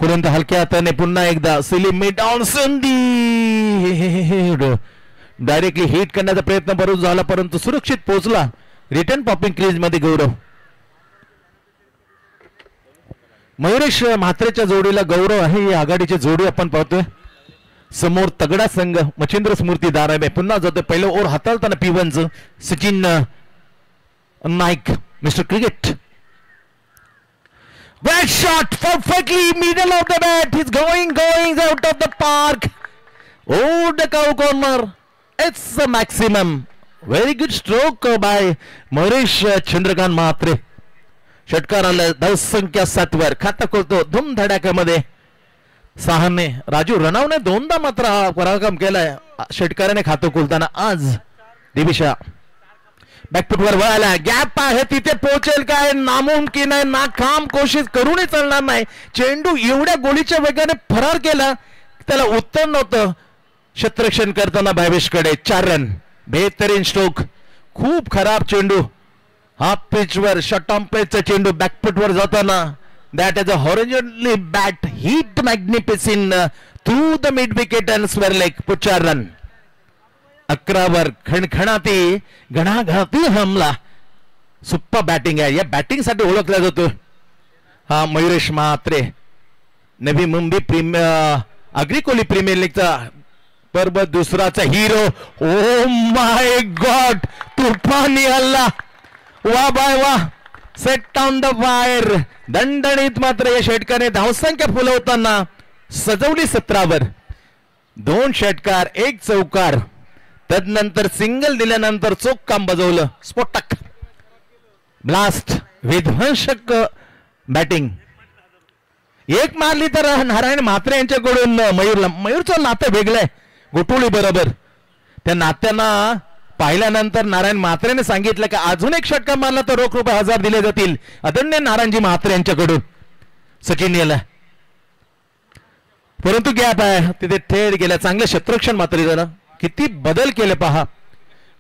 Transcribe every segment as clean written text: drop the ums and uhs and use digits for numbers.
पुढे हलक्या हाताने पुन्हा एकदा सिली मिड ऑन संधी डायरेक्टली हिट करण्याचा प्रयत्न बरोबर झाला परंतु सुरक्षित पोहोचला. रिटर्न पॉपिंग क्रीज मध्ये गौरव. मयुरेश म्हात्रेच्या जोडीला गौरव आहे. ही आघाडीची जोडी आपण पाहतोय. समोर तगडा संघ मच्छिंद्र स्मृती दाराबे पुन्हा जातोय. पहिलं ओव्हर हाताळताना P1 Sachin Naik mister cricket. That shot perfectly middle of the bat. He's going out of the park. Oh, the cow corner. It's a maximum. Very good stroke by Mauresh Chandrakant Mhatre. षटकार आला धावसंख्या 7 वर. खाता खोलतो धूम धडाक्यामध्ये 6 ने. राजू रनावने दोनदा मात्र हा पराक्रम केलाय षटकाराने खातं खोलताना. आज दिविशा बॅकफुटवर वळाला. गॅप आहे तिथे पोहोचेल काय नामुमकिन आहे. नाकाम कोशिश करूनही चालणार नाही. चेंडू एवढ्या गोलीच्या वेगाने फरार केला त्याला उत्तर नव्हतं. क्षेत्ररक्षण करताना भावेशकडे 4 रन. बेहतरीन स्ट्रोक. खूप खराब चेंडू. हाफ पिचवर शॉर्ट ऑन पेचचा चेंडू बॅकफुटवर जाताना that is a horizontally bat hit magnificent through the mid wicket and square leg. 4 run. 11 वर खणखणाती घणाघाती हमला. सुप्पर बॅटिंग आहे. या बॅटिंग साठी ओळखला जातो हा मयुरेश म्हात्रे. नवी मुंबई अग्रिकोली प्रीमियर लीगचा बरोबर दुसराचा हिरो. ओ माय गॉड तुफानी हल्ला. वा बाय वा. Set on the fire. दणदणीत मात्र या षटकाने धावसंख्या फुलवताना सजवली 17 वर. 2 षटकार 1 चौकार. तदनंतर सिंगल दिल्यानंतर चोख काम बजवलं. स्फोटक ब्लास्ट विध्वंसक बॅटिंग. एक मारली तर नारायण म्हात्रे यांच्याकडून मयूरचं नातं वेगळंय गोटुळी बरोबर. त्या नात्यांना पाहिल्यानंतर नारायण म्हात्रेने सांगितलं की अजून एक षटकार मारला तर रोख रुपये 1000 दिले जातील. आदरणीय नारायणजी म्हात्रे यांच्याकडून सचिन याला. परंतु गॅप आहे तिथे थेट गेला. चांगलं क्षेत्ररक्षण मात्र झालं. किती बदल केले पहा.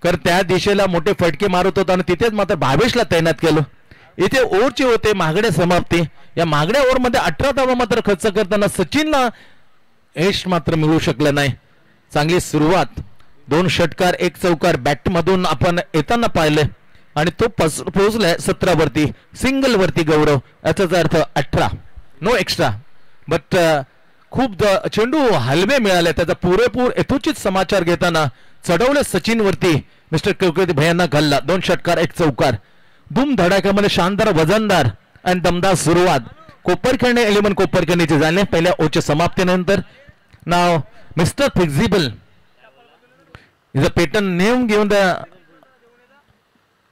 कारण त्या दिशेला मोठे फटके मारत होता आणि तिथेच मात्र भावेशला तैनात केलं. इथे ओव्हरचे होते मागण्या समाप्ती. या मागण्या ओव्हर मध्ये 18 धावा मात्र खर्च करताना सचिनला यश मात्र मिळू शकलं नाही. चांगली सुरुवात. 2 षटकार 1 चौकार बॅट मधून आपण येताना पाहिले आणि तो पोहोचलाय 17 वरती. सिंगल वरती गौरव. याचाच अर्थ 18 नो एक्स्ट्रा. बट खूप चेंडू हलवे मिळाले. त्याचा पुरेपूर यथोचित समाचार घेताना चढवले सचिन वरती मिस्टर क्रिकेट भयानक घालला. 2 षटकार 1 चौकार. धूम धडाक्यामध्ये शानदार वजनदार आणि दमदार सुरुवात. कोपरखैरणे 11 कोपरखैरणेचे झाले पहिल्या ओव्हरच्या समाप्तीनंतर. नाव mister flexible is a pattern name given the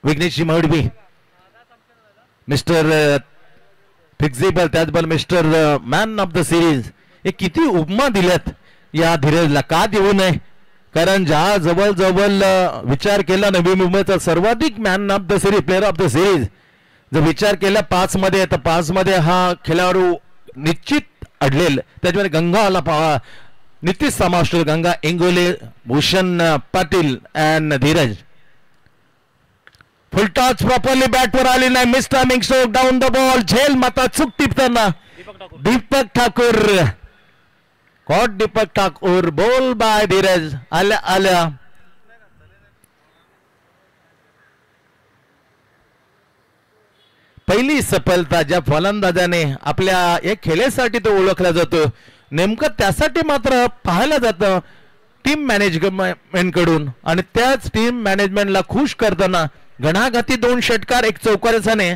Vighnesh Maudvi. Mister flexible त्याचबरोबर mister man of the series. हे किती उपमा दिल्यात या धीरजला. का देऊ नये. कारण ज्या जवळ विचार केला नवी मुंबईचा सर्वाधिक man of the series player of the series जर विचार केला 5 मध्ये तर 5 मध्ये हा खेळाडू निश्चित अडलेल. त्याच्यामध्ये गंगा आला पहा निश्चित समाविष्ट. Ganga Ingole Bhushan Patil and Dhiraj. Full touch properly बॅटवर आली नाही. Miss timing stroke down the ball. झेल माता चूक टिपताना Deepak Thakur. Caught Deepak Thakur. Ball by Dhiraj. आल्या पहिली सफलता ज्या फलंदाजाने आपल्या एक खेळासाठी तो ओळखला जातो. नेमकं त्यासाठी मात्र पाहायला जातं टीम मॅनेजमेंट कडून आणि त्याच टीम मॅनेजमेंटला खुश करताना घणाघाती 2 षटकार 1 चौकाराने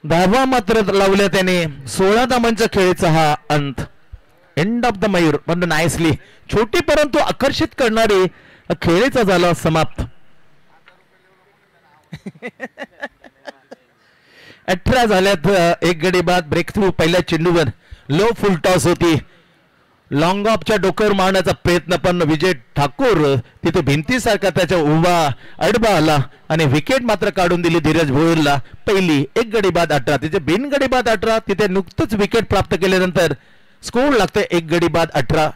धावा मात्र लावल्या त्याने. 16 धावांचा खेळीचा हा अंत. एंड ऑफ द मयूर पण नाईसली. छोटी परंतु आकर्षित करणारी खेळीचा झाला समाप्त. 18 झाल्यात. 1 गडी बाद. ब्रेक थ्रू पहिल्या चेंडूवर लो फुल टॉस होती. लॉंग ऑफच्या डोक्यावर मारण्याचा प्रयत्न पण विजय ठाकूर तिथे भिंतीसारखा त्याच्या उभा अडबा आला आणि विकेट मात्र काढून दिली धीरज भोईरला. पहिली 1 गडी बाद 18. तिथे बिन गडी बाद 18. तिथे नुकतंच विकेट प्राप्त केल्यानंतर स्कोर लागतोय 1 गडी बाद 18.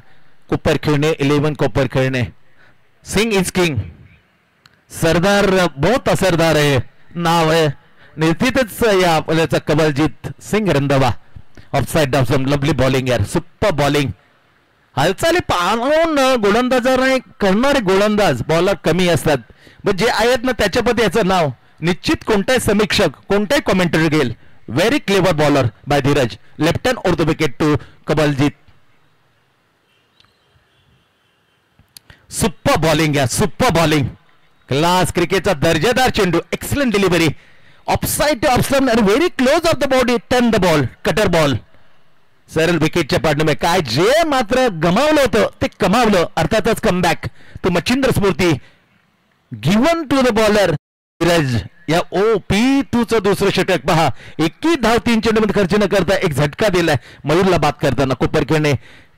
कोपरखैरणे 11 कोपरखैरणे. Singh is king. सरदार बहुत असरदार आहे नाव आहे. निश्चितच या आपल्याचा Kabaljeet Singh Randhawa offside off some lovely bowling यार सुपर बॉलिंग हालचाली पाहून गोलंदाजाने करणारे गोलंदाज बॉलर कमी असतात पण जे आहेत ना त्याच्यामध्ये याचं नाव निश्चित कोणताही समीक्षक कोणताही कॉमेंटरी घेईल very clever bowler by Dhiraj left hand over the wicket to Kamaljeet super bowling या सुपर बॉलिंग क्लास क्रिकेटचा दर्जेदार चेंडू excellent delivery offside off stump आणि very close off the body turn the ball cutter ball सरळ विकेटच्या पाठीमागे काय जे मात्र गमावलं होतं ते कमावलं अर्थातच कमबॅक तो Machhindra Smruti given to the bowler Dhiraj या OP2 चं दुसरं षटक पहा 21 धाव 3 चेंडूमध्ये खर्च न करता एक झटका दिलाय मयूरला बाद करताना कोपर खेळणे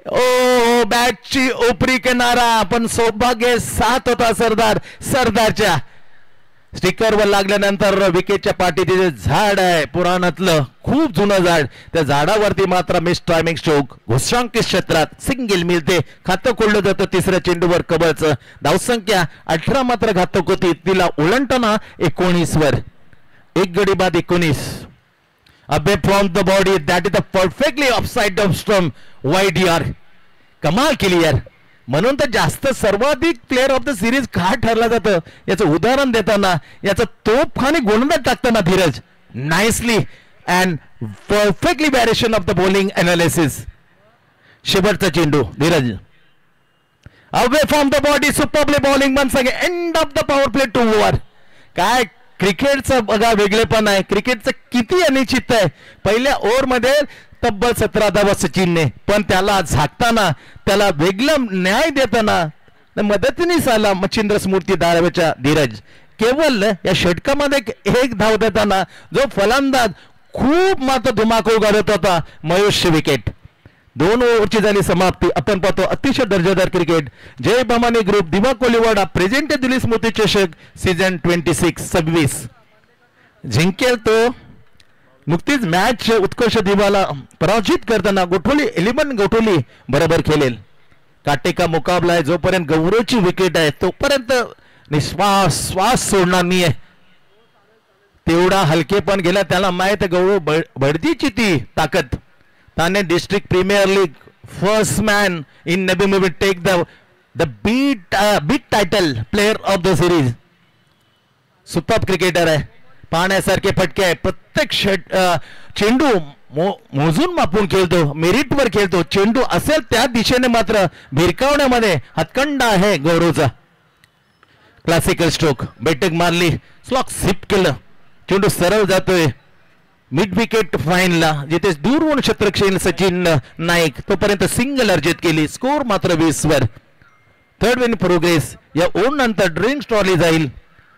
ओ बॅटची उपरी किनारा पण सौभाग्य साथ होता सरदारच्या स्टिकरवर लागल्यानंतर विकेटच्या पाठी तिथे झाड आहे पुराणातलं खूप जुनं झाड त्या झाडावरती मात्र मिस टायमिंग स्ट्रोक घोषांकित क्षेत्रात सिंगल मिळते खातं खोललं जातं तिसऱ्या चेंडूवर कबळचं धावसंख्या 18 मात्र घातक होती तिला ओलांडताना 19 वर एक गडी बाद 19 अबे from the body that is the perfectly offside off stump wide यार कमाल केली यार म्हणून तर जास्त सर्वाधिक प्लेअर ऑफ द सिरीज का ठरला जातं याचं उदाहरण देताना याचं तोफखाने गोलंदाज टाकताना Dhiraj nicely and perfectly variation of the bowling analysis शेवटचा चेंडू Dhiraj away from the body superbly bowling once again end of the power play 2 over काय क्रिकेटचं बघा वेगळेपण आहे क्रिकेटचं किती अनिश्चित आहे पहिल्या ओव्हरमध्ये तब्बल 17 धावा सचिनने पण त्याला झाकताना त्याला वेगळं न्याय देताना मदतीने आला मच्छिंद्र स्मृती धारावीच्या धीरज केवळ या षटकामध्ये एक धाव देताना जो फलंदाज खूप मात्र धुमाकूळ घालत होता मयूरची विकेट 2 ओव्हरची झाली समाप्ती आपण पाहतो अतिशय दर्जेदार क्रिकेट जय भवानी ग्रुप दिवा कोलिवाडा प्रेझेंट दिल्ली स्मृती चषक सीझन 26 जिंकेल तो नुकतीच मॅच उत्कर्ष दिवाला पराजित करताना गोठोली 11 गोठोली बरोबर खेळेल काटेका मुकाबला आहे जोपर्यंत गौरवची विकेट आहे तोपर्यंत श्वास सोडणार नाहीये तेवढा हलकेपण गेला त्याला माहित गौरव बढतीची ती ताकद Thane district premier league first man in Navi Mumbai take the big title player of the series super cricketer आहे पाहण्यासारखे फटके आहे प्रत्येक चेंडू मोजून मापून खेळतो मेरिटवर खेळतो चेंडू असेल त्या दिशेने मात्र भिरकावण्यामध्ये हातखंड आहे गौरवचा क्लासिकल स्ट्रोक बैठक मारली स्लॉक सिप केलं चेंडू सरळ जातोय मिड विकेट फाईनला जिथे दूरवरून शतरक्षण सचिन नाईक तोपर्यंत सिंगल अर्जित केली स्कोर मात्र 20 वर थर्ड विन प्रोग्रेस या ओव्हर नंतर ड्रिंक्स ट्रॉली जाईल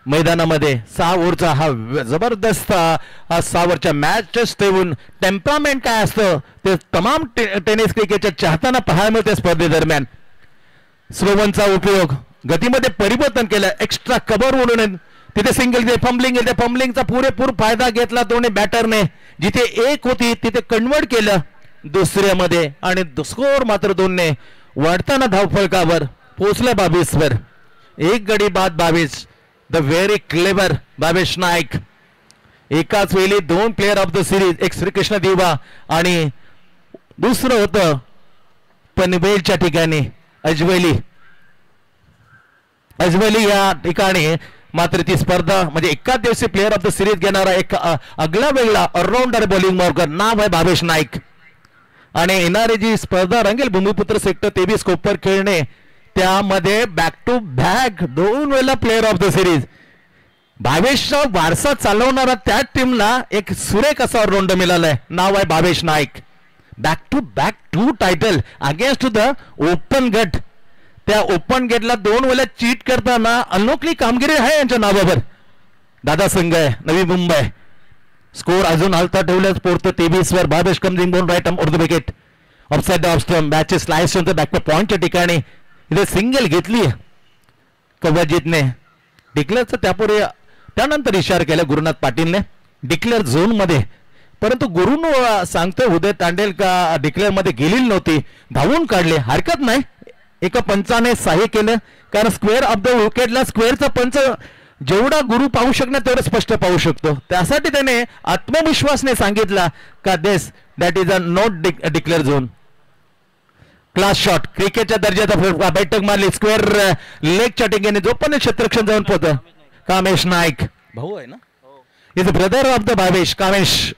मैदानामध्ये 6 ओव्हरचा हा जबरदस्त 6 ओव्हरच्या मॅचेस ठेवून टेम्परामेंट काय असतं ते तमाम टेनिस क्रिकेटच्या चाहताना पाहायला मिळते स्पर्धेदरम्यान स्लोवनचा उपयोग गतीमध्ये परिवर्तन केलं एक्स्ट्रा कव्हर ओढून तिथे सिंगल फंबलिंग येते फंबलिंगचा पुरेपूर फायदा घेतला दोन्ही बॅटरने जिथे 1 होती तिथे कन्वर्ट केलं दुसऱ्यामध्ये आणि स्कोर मात्र 2ने वाढताना धावफलकावर पोहोचला 22 वर एक गडी बाद 22 the very clever Bhavesh Naik एकाच वेळी 2 प्लेअर ऑफ द सिरीज एक श्रीकृष्ण दिवा आणि दुसरं होतं पनवेलच्या ठिकाणी अजवली या ठिकाणी मात्र ती स्पर्धा म्हणजे एकाच दिवशी प्लेअर ऑफ द सिरीज घेणारा एक आगळा वेगळा ऑलराऊंडर बॉलिंग मार्कर नाव आहे भावेश नाईक आणि येणारी जी स्पर्धा रंगेल भूमिपुत्र सेक्टर 23 कोपर खेळणे त्यामध्ये बॅक टू बॅक 2 वेळा प्लेअर ऑफ द सिरीज भावेशचा वारसा चालवणारा त्या टीमला एक सुरेख असा ऑलराऊंडर मिळालाय नाव आहे Bhavesh Naik back to back 2 title against the open गट त्या ओपन गेटला 2 वेळा चीट करताना अनोखी कामगिरी आहे यांच्या नावावर दादा संघ आहे नवी मुंबई स्कोर अजून हलता ठेवल्यास पोरतो 23 वर Bhavesh coming bone right of the wicket offside off stump matches slice होते बॅक पॉइंटच्या ठिकाणी इथे सिंगल घेतली कवजितने डिक्लेअरचं त्यापूर्वी त्यानंतर इशारा केला गुरुनाथ पाटीलने डिक्लेअर झोन मध्ये परंतु गुरुन सांगतोय उदय तांडेल का डिक्लेअर मध्ये गेलेली नव्हती धावून काढले हरकत नाही एका पंचाने सहाय्य केलं कारण स्क्वेअर ऑफ द विकेटला स्क्वेअरचा पंच जेवढा गुरु पाहू शकणार तेवढं स्पष्ट पाहू शकतो. त्यासाठी त्याने आत्मविश्वासने सांगितला का this that is a not declare zone. Class shot क्रिकेटच्या दर्जाचा बैठक मारली स्क्वेअर लेगच्या ठिकाणी जो पण क्षेत्ररक्षण जाऊन पोहोच. कामेश नाईक भाऊ आहे ना, is brother of the Bhavesh. Kamesh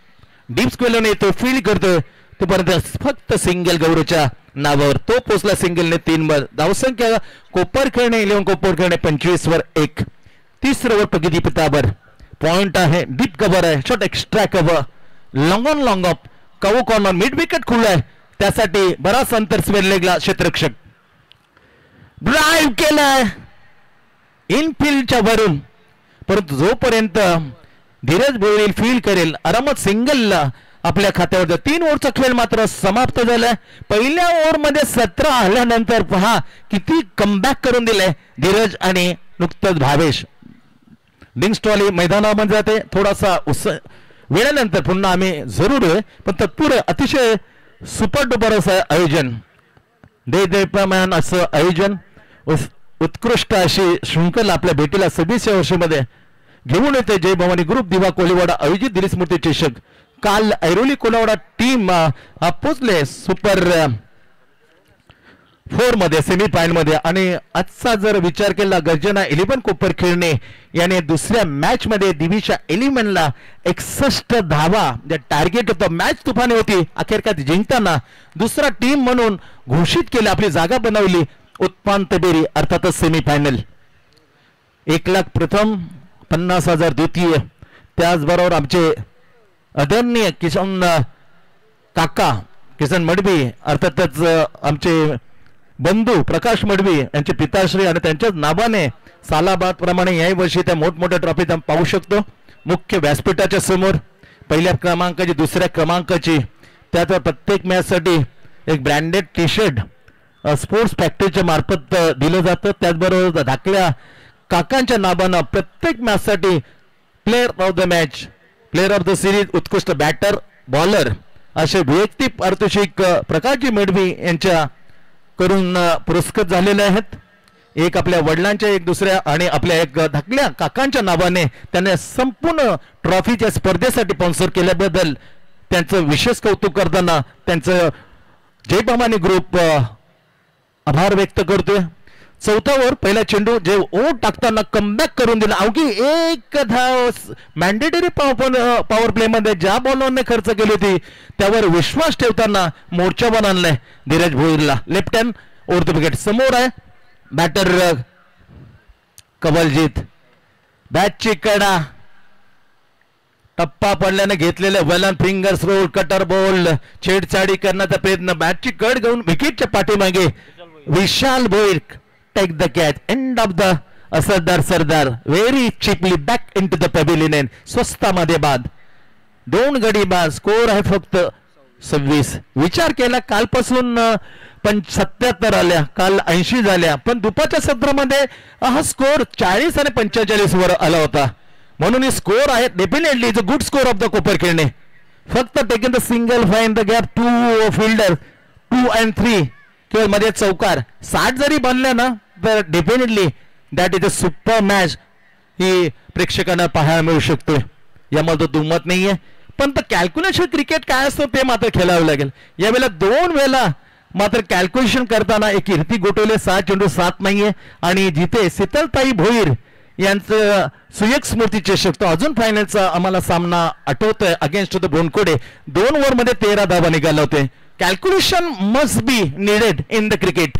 deep square येतो, फील्ड करतो तोपर्यंत फक्त सिंगल गौरवच्या नावावर तो पोचला. सिंगलने 3 वर धावसंख्या कोपरखेडणे 11 कोपरखेडणे 25 वर 1. तिसरं वर प्रगती पिताबर पॉइंट आहे. डीप कव्हर आहे, shot extra cover, long on long of, cover corner, mid wicket खुलं आहे. त्यासाठी बराच अंतर स्क्वेअर लेगला क्षेत्ररक्षक ड्राईव्ह केलाय इनफिल्डच्या वरून, परंतु जोपर्यंत धीरज भोईर फील्ड करेल आरामात सिंगल आपल्या खात्यावर. 3 ओव्हरचा खेळ मात्र समाप्त झालाय. पहिल्या ओव्हरमध्ये 17 आल्यानंतर पहा किती कमबॅक करून दिलंय धीरज आणि नुकतंच भावेश. डिंगस्टॉली मैदानामध्ये जाते, थोडासा वेळानंतर पुन्हा आम्ही जरूर आहे, पण तत्पूर्वी अतिशय सुपर डुपर असं आयोजन, देप्रमाण असं आयोजन, उत्कृष्ट अशी शृंखला आपल्या भेटीला 26व्या वर्षामध्ये घेऊन येते. जय भवानी ग्रुप दिवा कोलीवाडा आयोजित दिली स्मृती चषक. काल ऐरोली कोलावाडा टीम पोचले सुपर 4 मध्ये सेमीफायनल मध्ये. आणि आजचा जर विचार केला गर्जना 11 कोपरखेडणे याने दुसऱ्या मॅच मध्ये दिवीच्या 11ला 61 धावा टार्गेट होतं. मॅच तुफानी होती, अखेरकार जिंकताना दुसरा टीम म्हणून घोषित केलं, आपली जागा बनवली उत्पांत बेरी अर्थातच सेमीफायनल. 1 लाख प्रथम, 50,000 द्वितीय. त्याचबरोबर आमचे आदरणीय किशन काका किसन मडवी अर्थातच आमचे बंधू प्रकाश मडवी यांचे पिताश्री आणि त्यांच्याच नावाने सालाबाद प्रमाणे याही वर्षी त्या मोठमोठ्या ट्रॉफी आपण पाहू शकतो. मुख्य व्यासपीठाच्या समोर पहिल्या क्रमांकाची, दुसऱ्या क्रमांकाची, त्यात प्रत्येक मॅचसाठी एक ब्रँडेड टी शर्ट स्पोर्ट्स फॅक्टरीच्या मार्फत दिलं जातं. त्याचबरोबर धाकल्या काकांच्या नावानं प्रत्येक मॅचसाठी player of the match, player of the series, उत्कृष्ट बॅटर, बॉलर असे वैयक्तिक पारितोषिक प्रकाशजी मेडवी यांच्या करून पुरस्कृत झालेले आहेत. एक आपल्या वडिलांच्या, एक दुसऱ्या आणि आपल्या एक धाकल्या काकांच्या नावाने त्यांनी संपूर्ण ट्रॉफीच्या स्पर्धेसाठी स्पॉन्सर केल्याबद्दल त्यांचं विशेष कौतुक करताना त्यांचं जय भवानी ग्रुप आभार व्यक्त करतोय. 4था ओव्हर पहिला चेंडू जे ओट टाकताना कमबॅक करून दिला. अवघी 1 धाव मॅन्डेटरी पॉवर प्ले मध्ये ज्या बॉलरने खर्च केली होती त्यावर विश्वास ठेवताना मोर्चावर आणलाय धीरज भोईरला. Left hand over the wicket समोर आहे बॅटर कवलजीत. बॅटची कडा टप्पा पडल्याने घेतलेले वेलन फिंगर्स रोल, कटर बॉल, छेडछाडी करण्याचा प्रयत्न, बॅटची कड घेऊन विकेटच्या पाठीमागे Vishal Bhoir take the catch. End of the Sardar very cheaply back in to the pavilion. स्वस्तामध्ये बाद 2 गडी बाद. स्कोर आहे फक्त 26. विचार केला कालपासून 77 आल्या, काल 80 झाल्या, पण दुपारच्या सत्रामध्ये हा स्कोर 40 आणि 45 वर आला होता. म्हणून ही स्कोर आहे definitely is a good score of the Koparkhairane. फक्त taken the single fine the gap 2 fielder 2 and 3 किंवा मध्ये चौकार 60 जरी बनल्या ना तर definitely that is a super match ही प्रेक्षकांना पाहायला मिळू शकते. यामध्ये दुमत नाहीये, पण कॅल्क्युलेशन क्रिकेट काय असतं ते मात्र खेळावं लागेल. यावेळेला 2 वेळा मात्र कॅल्क्युलेशन करताना एक कीर्ती गोटवले 6 चेंडू 7 नाहीये आणि जिथे शीतलताई भोईर यांचं सुयोग स्मृती चषक तो अजून फायनलचा आम्हाला सामना आठवतोय अगेन्स्ट द बोनकोडे 2 ओव्हरमध्ये 13 धावा निघाला होते. Calculation must be needed in the cricket.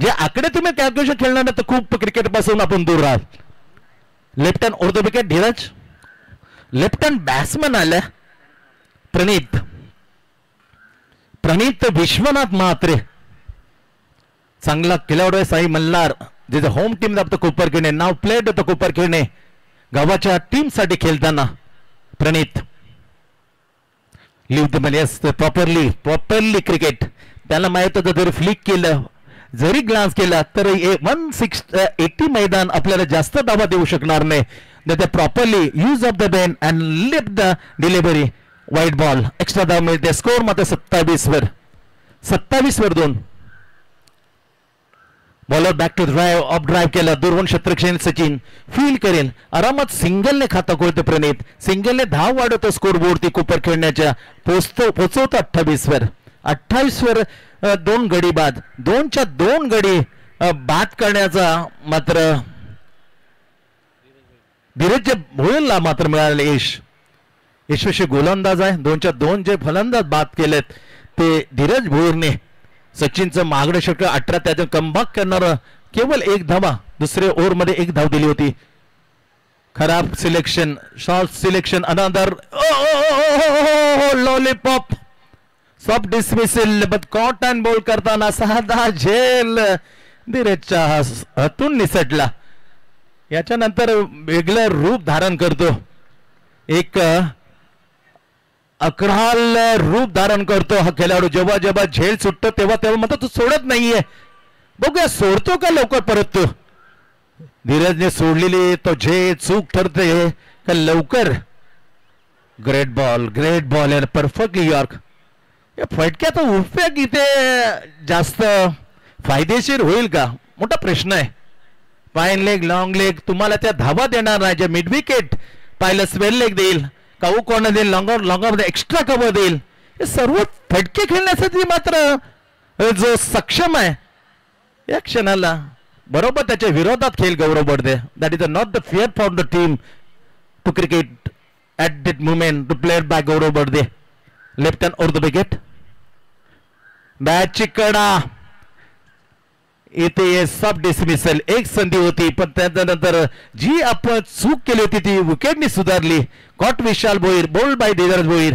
जे आकडे तुम्ही कॅल्क्युलेशन खेळणार ना तर खूप क्रिकेट पासून आपण दूर राहाल. Left hand over the wicket Dheeraj. Left hand batsman आल्या प्रणित विश्वनाथ म्हात्रे. चांगला खेळाडू आहे साई मल्हार जे home team of the Koparkhairane नाव प्लेड ऑफ द कोपरखेडणे गावाच्या टीम साठी खेळताना Pranit live the match properly cricket. त्याला माहित होतं जरी फ्लिक केलं जरी ग्लान्स केला तर 180 मैदान आपल्याला जास्त धावा देऊ शकणार नाही. Properly use of the bend and lift the delivery wide ball extra धाव मिळते. स्कोर मात्र 27 वर 2. Bowler back to drive off drive केला दुर्वण क्षेत्ररक्षण सचिन फील करेल आरामात सिंगलने खाता खोलते प्रणित सिंगलने धाव वाढवतो स्कोर बोर्डती कुपर खेळण्याच्या पोचवतो 28 वर 28 वर 2 गडी बाद 2च्या 2 गडी बाद करण्याचा मात्र धीरज भोईरला मात्र मिळाले यशस्वी गोलंदाज आहे 2च्या 2 जे फलंदाज बाद केलेत ते धीरज भोईरने सचिनचं मागणं षटक 18 त्यातून कमबॅक करणार केवळ 1 धावा दुसऱ्या ओव्हर मध्ये 1 धाव दिली होती खराब selection short selection another lollipop soft dismissal but caught and ball करताना साधा झेल धीरजच्या हातून निसटला याच्यानंतर वेगळं रूप धारण करतो एक अकराल रूप धारण करतो हा खेळाडू जेव्हा जेव्हा झेल सुटतो तेव्हा तेव्हा म्हणतो तू सोडत नाहीये बघूया सोडतो का लवकर परत तू धीरजने सोडलेली तो झेल चूक ठरते का लवकर ग्रेट बॉल यार परफेक्टली यॉर्क या फटक्याचा उपयोग इथे जास्त फायदेशीर होईल का मोठा प्रश्न आहे फाईन लेग लॉंग लेग तुम्हाला त्या धावा देणार नाही जे मिड विकेट पाहिलं स्वेल लेग देईल काऊ कॉर्नर देईल लॉंगर एक्स्ट्रा कव्हर देईल हे सर्व फटके खेळण्यासाठी मात्र जो सक्षम आहे या क्षणाला बरोबर त्याच्या विरोधात खेळ Gaurav Badade that is not the fair for the team to cricket at that moment to player by Gaurav Badade left hand over the wicket बॅटची कडा इथे सब डिसमिसल एक संधी होती पण त्यानंतर जी आपण चूक केली होती ती विकेटनी सुधारली caught Vishal Bhoir bowled by Dhiraj Bhoir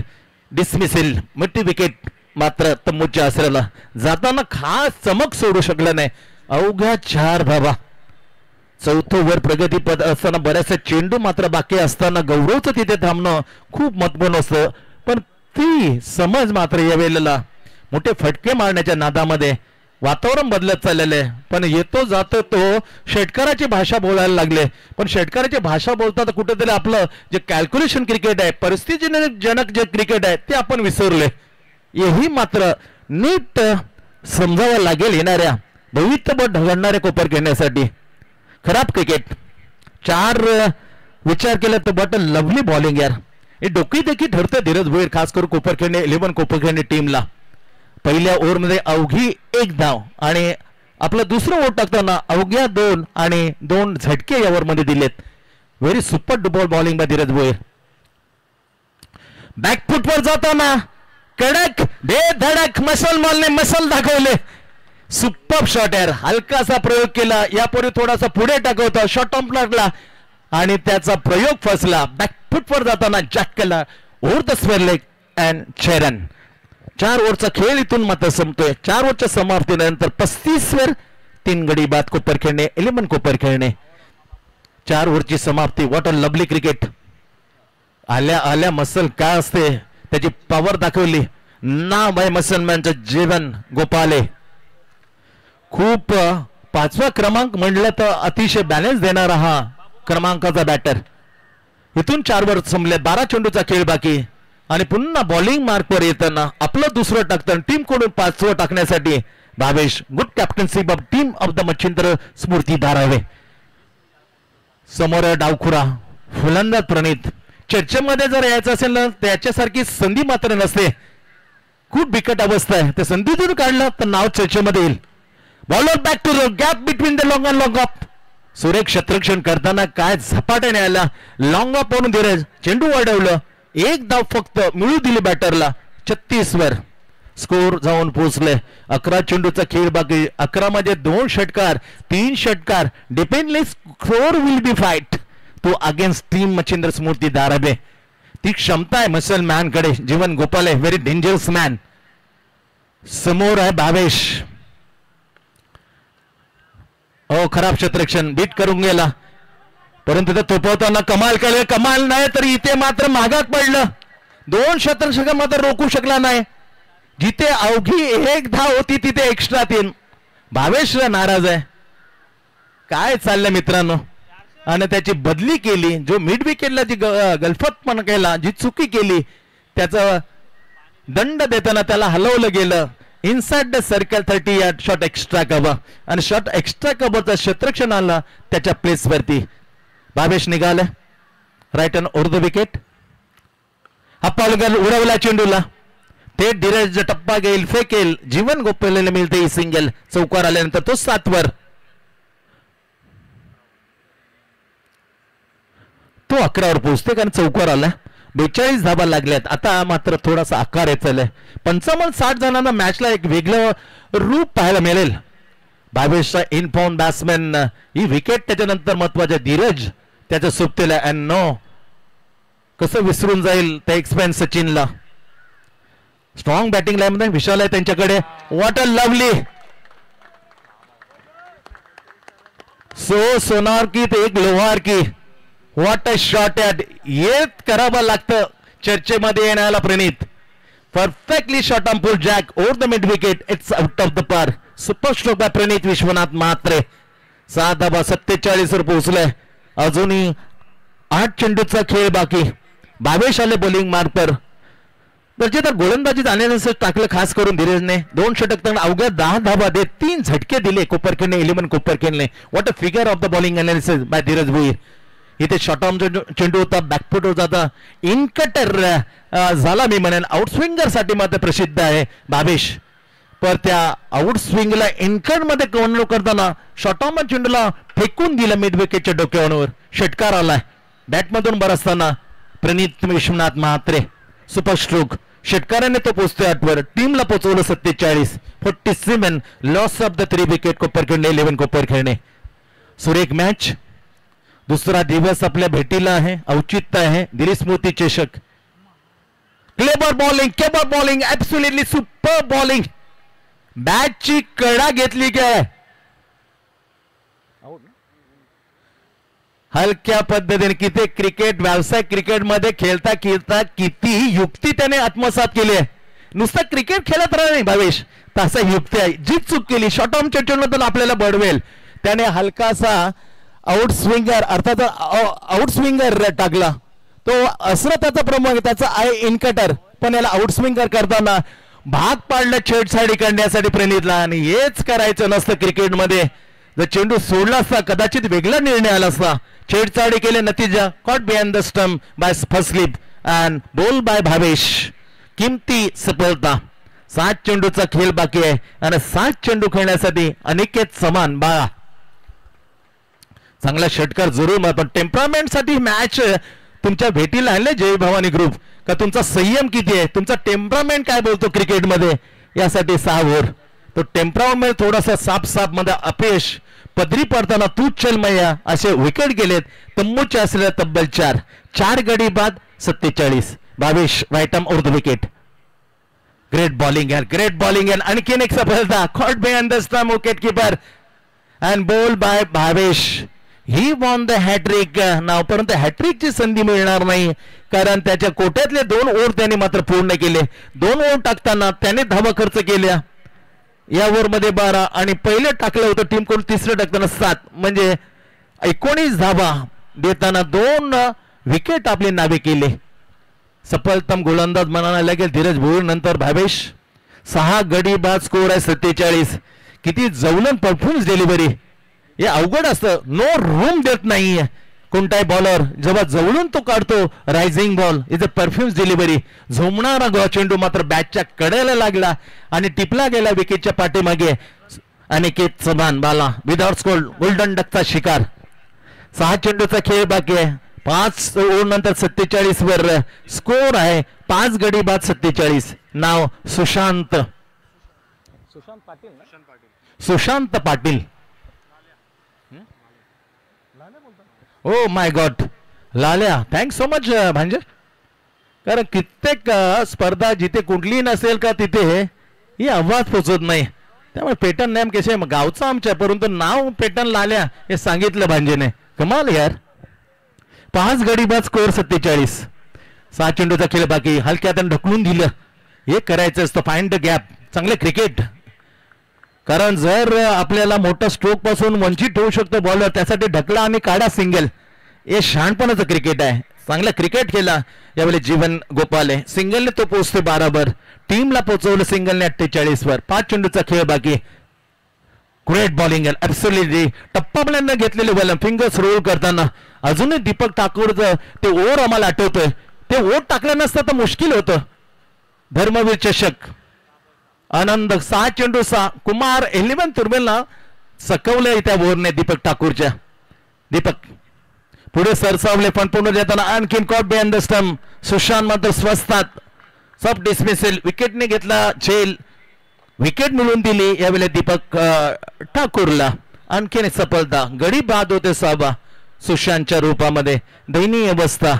dismissal मोठी विकेट मात्र तम्मूच्या आसऱ्याला जाताना खास चमक सोडू शकला नाही अवघ्या 4 धावा चौथं वर प्रगतीपद असताना बऱ्याचशा चेंडू मात्र बाकी असताना गौरवचं तिथे थांबणं खूप महत्त्वपूर्ण असतं पण ती समज मात्र या वेळेला मोठे फटके मारण्याच्या नादामध्ये वातावरण बदलत चाललेलं आहे पण येतो जातो तो षटकाराची भाषा बोलायला लागले पण षटकाराची भाषा बोलतात कुठेतरी आपलं जे कॅल्क्युलेशन क्रिकेट आहे परिस्थितीजनक जे क्रिकेट आहे ते आपण विसरले हेही मात्र नीट समजावं लागेल येणाऱ्या भविष्यभर ढगळणाऱ्या कोपर घेण्यासाठी खराब क्रिकेट 4 विचार केला तर बट लवली बॉलिंग यार हे डोकी देखील ठरतं धीरज भोईर खास करून कोपर खेळणे 11 कोपर खेळणे टीमला पहिल्या ओव्हरमध्ये अवघी 1 धाव आणि आपलं दुसरं ओव्हर टाकताना अवघ्या 2 आणि 2 झटके या ओव्हरमध्ये दिलेत व्हेरी सुपर डुबॉल बॉलिंग बाय धीरज भोईर बॅकफुटवर जाताना कडक बेधडक मसल बॉलने मसल दाखवले सुपर शॉट यार हलकासा प्रयोग केला यापूर्वी थोडासा पुढे टाकवता शॉर्ट ऑफ लागला आणि त्याचा प्रयोग फसला बॅकफुटवर जाताना जॅक केला over the square leg and 6 run 4 ओव्हरचा खेळ इथून मात्र संपतोय 4 ओव्हरच्या समाप्तीनंतर 35 वर 3 गडी बाद कोपर खेळणे 11 कोपर खेळणे 4 ओव्हरची समाप्ती व्हॉट अ लवली क्रिकेट आल्या मसल काय असते त्याची पॉवर दाखवली ना बाय मसलमॅनचं जीवन गोपाले खूप 5वा क्रमांक म्हणलं तर अतिशय बॅलन्स देणारा हा क्रमांकाचा बॅटर इथून 4 वर संपले 12 चेंडूचा खेळ बाकी आणि पुन्हा बॉलिंग मार्कवर येताना आपलं दुसरं टाकताना टीम कडून 5वं टाकण्यासाठी Bhavesh good captainship of team of the Machhindra Smruti Dharave समोर डावखुरा फुलंदाज प्रणित चर्चेमध्ये जर यायचं असेल ना त्याच्यासारखी संधी मात्र नसते खूप बिकट अवस्था आहे त्या संधीतून काढलं तर नाव चर्चेमध्ये येईल bowler back to the gap between the long and long off सुरेख क्षेत्ररक्षण करताना काय झपाट्याने आला लॉंग ऑफ म्हणून धीरज चेंडू वाढवलं 1 धाव फक्त मिळू दिली बॅटरला 36 वर स्कोर जाऊन पोहोचले 11 चेंडूचा खेळ बाकी 11 मध्ये 2 षटकार 3 षटकार डिपेंडली स्कोर विल बी फाईट तो अगेन्स्ट टीम मच्छिंद्र स्मृती धारावे ती क्षमता आहे मसल मॅन कडे जीवन गोपाल आहे व्हेरी डेंजरस मॅन समोर आहे भावेश खराब क्षेत्ररक्षण बीट करून गेला परंतु ते थोपवताना कमाल केले कमाल नाही तर इथे मात्र मागात पडलं 2 क्षेत्ररक्षक मात्र रोखू शकला नाही जिथे अवघी 1 धाव होती तिथे एक्स्ट्रा 3 भावेश नाराज आहे काय चाललंय मित्रांनो आणि त्याची बदली केली जो मिड विकेटला जी गलफतपणा केला जी चुकी केली त्याचा दंड देताना त्याला हलवलं गेलं inside the circle 30 yard shot extra cover आणि शॉट एक्स्ट्रा कव्हरचा क्षेत्रक्षण आला त्याच्या प्लेस वरती. भावेश निघाला right and over the wicket. हा पालगर उडवला चेंडूला थेट धीरज टप्पा घेईल फेकेल. जीवन गोपालला मिळते ही सिंगल. चौकार आल्यानंतर तो 7 वर. तो 11 वर पोहोचते कारण चौकार आला. 42 धाबा लागल्यात. आता मात्र थोडासा आकार येत चाललाय. 55-60 जणांना मॅचला एक वेगळं रूप पाहायला मिळेल. भावेशचा इन फॉर्म बॅट्समॅन ही विकेट त्याच्यानंतर महत्वाचे. धीरज त्याच्या सुप्तेला अँड नो कसं विसरून जाईल त्या एक्सपेन्स सचिनला. स्ट्रॉंग बॅटिंग लाईन मध्ये विशाल आहे त्यांच्याकडे. व्हॉट अ लवली सो सोनार की ते एक लोहार की. व्हॉट अ शॉट ॲट येत करावं लागतं चर्चेमध्ये येण्याला Pranit. Perfectly shot on pull जॅक over the mid wicket. It's out of the park. Super stroke by Pranit Vishwanath Mhatre. 7 धाबा 47 वर पोहोचलाय. अजूनही 8 चेंडूचा खेळ बाकी. भावेश आले बॉलिंग मार्क पर. तर गोलंदाजी जाण्यानंतर टाकलं खास करून धीरजने. 2 षटक तर अवघ्या 10 धाबा देत 3 झटके दिले कोपरखेडने. 11 कोपरखेडने. What a figure of the bowling analysis by Dhiraj Bhoir. इथे शॉर्ट ऑर्म चेंडू होता बॅकफुट होता जाता इनकटर झाला मी म्हणेन. आउटस्विंगर साठी मात्र प्रसिद्ध आहे भावेश. पर त्या आउटस्विंगला इनकट मध्ये कव्हर करताना शॉर्ट ऑर्म चेंडूला फेकून दिलं मिड विकेटच्या डोक्यावर. षटकार आलाय बॅटमधून बरसताना प्रणित विश्वनाथ म्हात्रे. सुपर स्ट्रोक षटकाराने तो पोहोचतोय 8 वर. टीमला पोहोचवलं 47. 47 लॉस ऑफ द 3 विकेट कोपरखेडने. 11 कोपरखेडने. सुरेख मॅच. दुसरा दिवस आपल्या भेटीला आहे. औचित्य आहे दिलीप स्मृती चषक. Clever bowling absolutely super bowling. बॅटची कडा घेतली काय हलक्या पद्धतीने. किती क्रिकेट व्यावसायिक क्रिकेट मध्ये खेळता खेळता किती युक्ती त्याने आत्मसात केली आहे. नुसतं क्रिकेट खेळत राहा नाही भावेश तसा युक्ती आहे. जी चूक केली शॉर्ट ऑर्म चेंडूमधून आपल्याला बडवेल. त्याने हलकासा आउटस्विंगर अर्थात आउटस्विंगर टाकला. तो असं त्याचा प्रमुख त्याचा आहे इनकटर. पण याला आउटस्विंगर करताना भाग पाडलं छेडछाडी करण्यासाठी प्रणितला. आणि हेच करायचं नसतं क्रिकेटमध्ये. जर चेंडू सोडला असता कदाचित वेगळा निर्णय आला असता. छेडछाडी केले नतीजा cot behind the stump by first slip and ball by Bhavesh. किमती सफलता. 7 चेंडूचा खेळ बाकी आहे आणि 7 चेंडू खेळण्यासाठी अनिकेत समान बाळा. चांगला षटकार जरूर. पण टेम्परामेंट साठी मॅच तुमच्या भेटीला आणले जय भवानी ग्रुप. का तुमचा संयम किती आहे तुमचा टेम्परामेंट काय बोलतो क्रिकेटमध्ये यासाठी 6 ओव्हर. तो टेम्परामेंट मध्ये थोडासा साप मध्ये अपयश पदरी पडताना तू चल मैया असे विकेट गेलेत. तंबूचे असलेल्या तब्बल 4 गडी बाद 47. Bhavesh right arm over the wicket. Great bowling and आणखीन एक सफलता. Caught behind the stump wicket keeper and ball by Bhavesh. ही वॉन द हॅट्रिक नाव. परंतु हॅट्रिकची संधी मिळणार नाही कारण त्याच्या कोट्यातले 2 ओव्हर त्याने मात्र पूर्ण केले. 2 ओव्हर टाकताना त्याने धावा खर्च केल्या. या ओव्हर मध्ये 12 आणि पहिले टाकलं होतं टीम कडून. तिसरं टाकताना 7 म्हणजे 19 धावा देताना 2 विकेट आपली नावे केले. सफलतम गोलंदाज म्हणायला लागेल धीरज भोईर. नंतर भावेश 6 गडी बाद स्कोर आहे 47. किती जवलन परफॉर्मन्स डिलिव्हरी. हे अवघड असतं. नो रूम देत नाहीये कोणताही बॉलर. जेव्हा जवळून तो काढतो rising ball is a perfumes delivery. झोमणारा चेंडू मात्र बॅटच्या कडेला लागला आणि टिपला गेला विकेटच्या पाठीमागे. अनिकेत समान बाला विदाउट स्कोर गोल्डन डकचा शिकार. 6 चेंडूचा खेळ बाकी आहे. 5 ओव्हर नंतर 47 वर स्कोर आहे. 5 गडी बाद 47. नाव Sushant Patil. Oh my god Lalya thanks so much भांजे. कारण कित्येक स्पर्धा जिथे कुठलीही नसेल का तिथे ही आवाज पोचत नाही. त्यामुळे पेटन नेम कसे गावचा आमच्या परंतु नाव पेटन लाल्या हे सांगितलं भांजेने. कमाल यार. 5 गडी बाद स्कोर 47. 6 चेंडूचा खेळ बाकी. हलक्यात ढकलून दिलं. हे करायचं असतं फाइंड द गॅप. चांगले क्रिकेट. कारण जर आपल्याला मोठा स्ट्रोक पासून वंचित होऊ शकतो बॉलर त्यासाठी ढकला आणि काढा सिंगल. हे शहाणपणाचं क्रिकेट आहे. चांगला क्रिकेट केला यावेळी जीवन गोपाले. सिंगलने तो पोहोचते 12 वर. टीमला पोहोचवलं सिंगलने 48 वर. 5 चेंडूचा खेळ बाकी. Great bowling absolutely. टप्पा बॉलांना घेतलेले बॉल फिंगर्स रोल करताना अजूनही दीपक ठाकूरचं ते ओव्हर आम्हाला आठवतोय. ते ओव्हर टाकलं नसतं तर मुश्किल होतं. धर्मवीर चषक आनंद 6 चेंडू 6. कुमार 11 तुर्बेलला सकवलंय त्या ओव्हरने दीपक ठाकूरच्या. दीपक पुढे सरसावले पण पुन्हा देताना आणखीन cot behind the stump. Sushant मात्र स्वस्तात. सब डिसमिसल. विकेटने घेतला झेल. विकेट मिळवून दिली यावेळेला दीपक ठाकूरला. आणखीन सफलता. गडी बाद होते साबा सुशांतच्या रूपामध्ये. दयनीय अवस्था.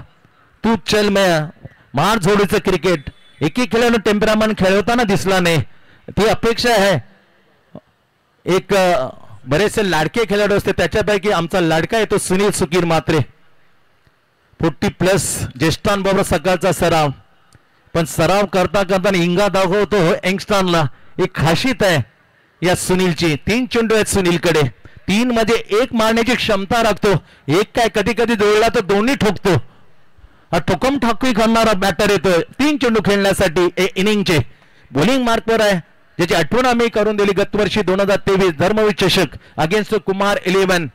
तू चल मार झोडीचं क्रिकेट. एकही खेळाडू टेम्परामेंट खेळवताना दिसला नाही. ती अपेक्षा आहे. एक बरेचसे लाडके खेळाडू असते त्याच्यापैकी आमचा लाडका येतो सुनील सुकीर मात्रे. 40+ ज्येष्ठांबरोबर सकाळचा सराव. पण सराव करता करता इंगा दाखवतो यंगस्टरला. एक खासियत आहे या सुनीलची. 3 चेंडू आहेत सुनीलकडे. 3 मध्ये 1 मारण्याची क्षमता राखतो. एक काय कधी कधी जोडला तर दोन्ही ठोकतो. हा ठोकम ठाकूर करणारा बॅटर येतोय 3 चेंडू खेळण्यासाठी इनिंगचे. बॉलिंग मार्कवर आहे ज्याची आठवण आम्ही करून दिली गत वर्षी 2023 धर्मवीर चषक अगेन्स्ट कुमार 11.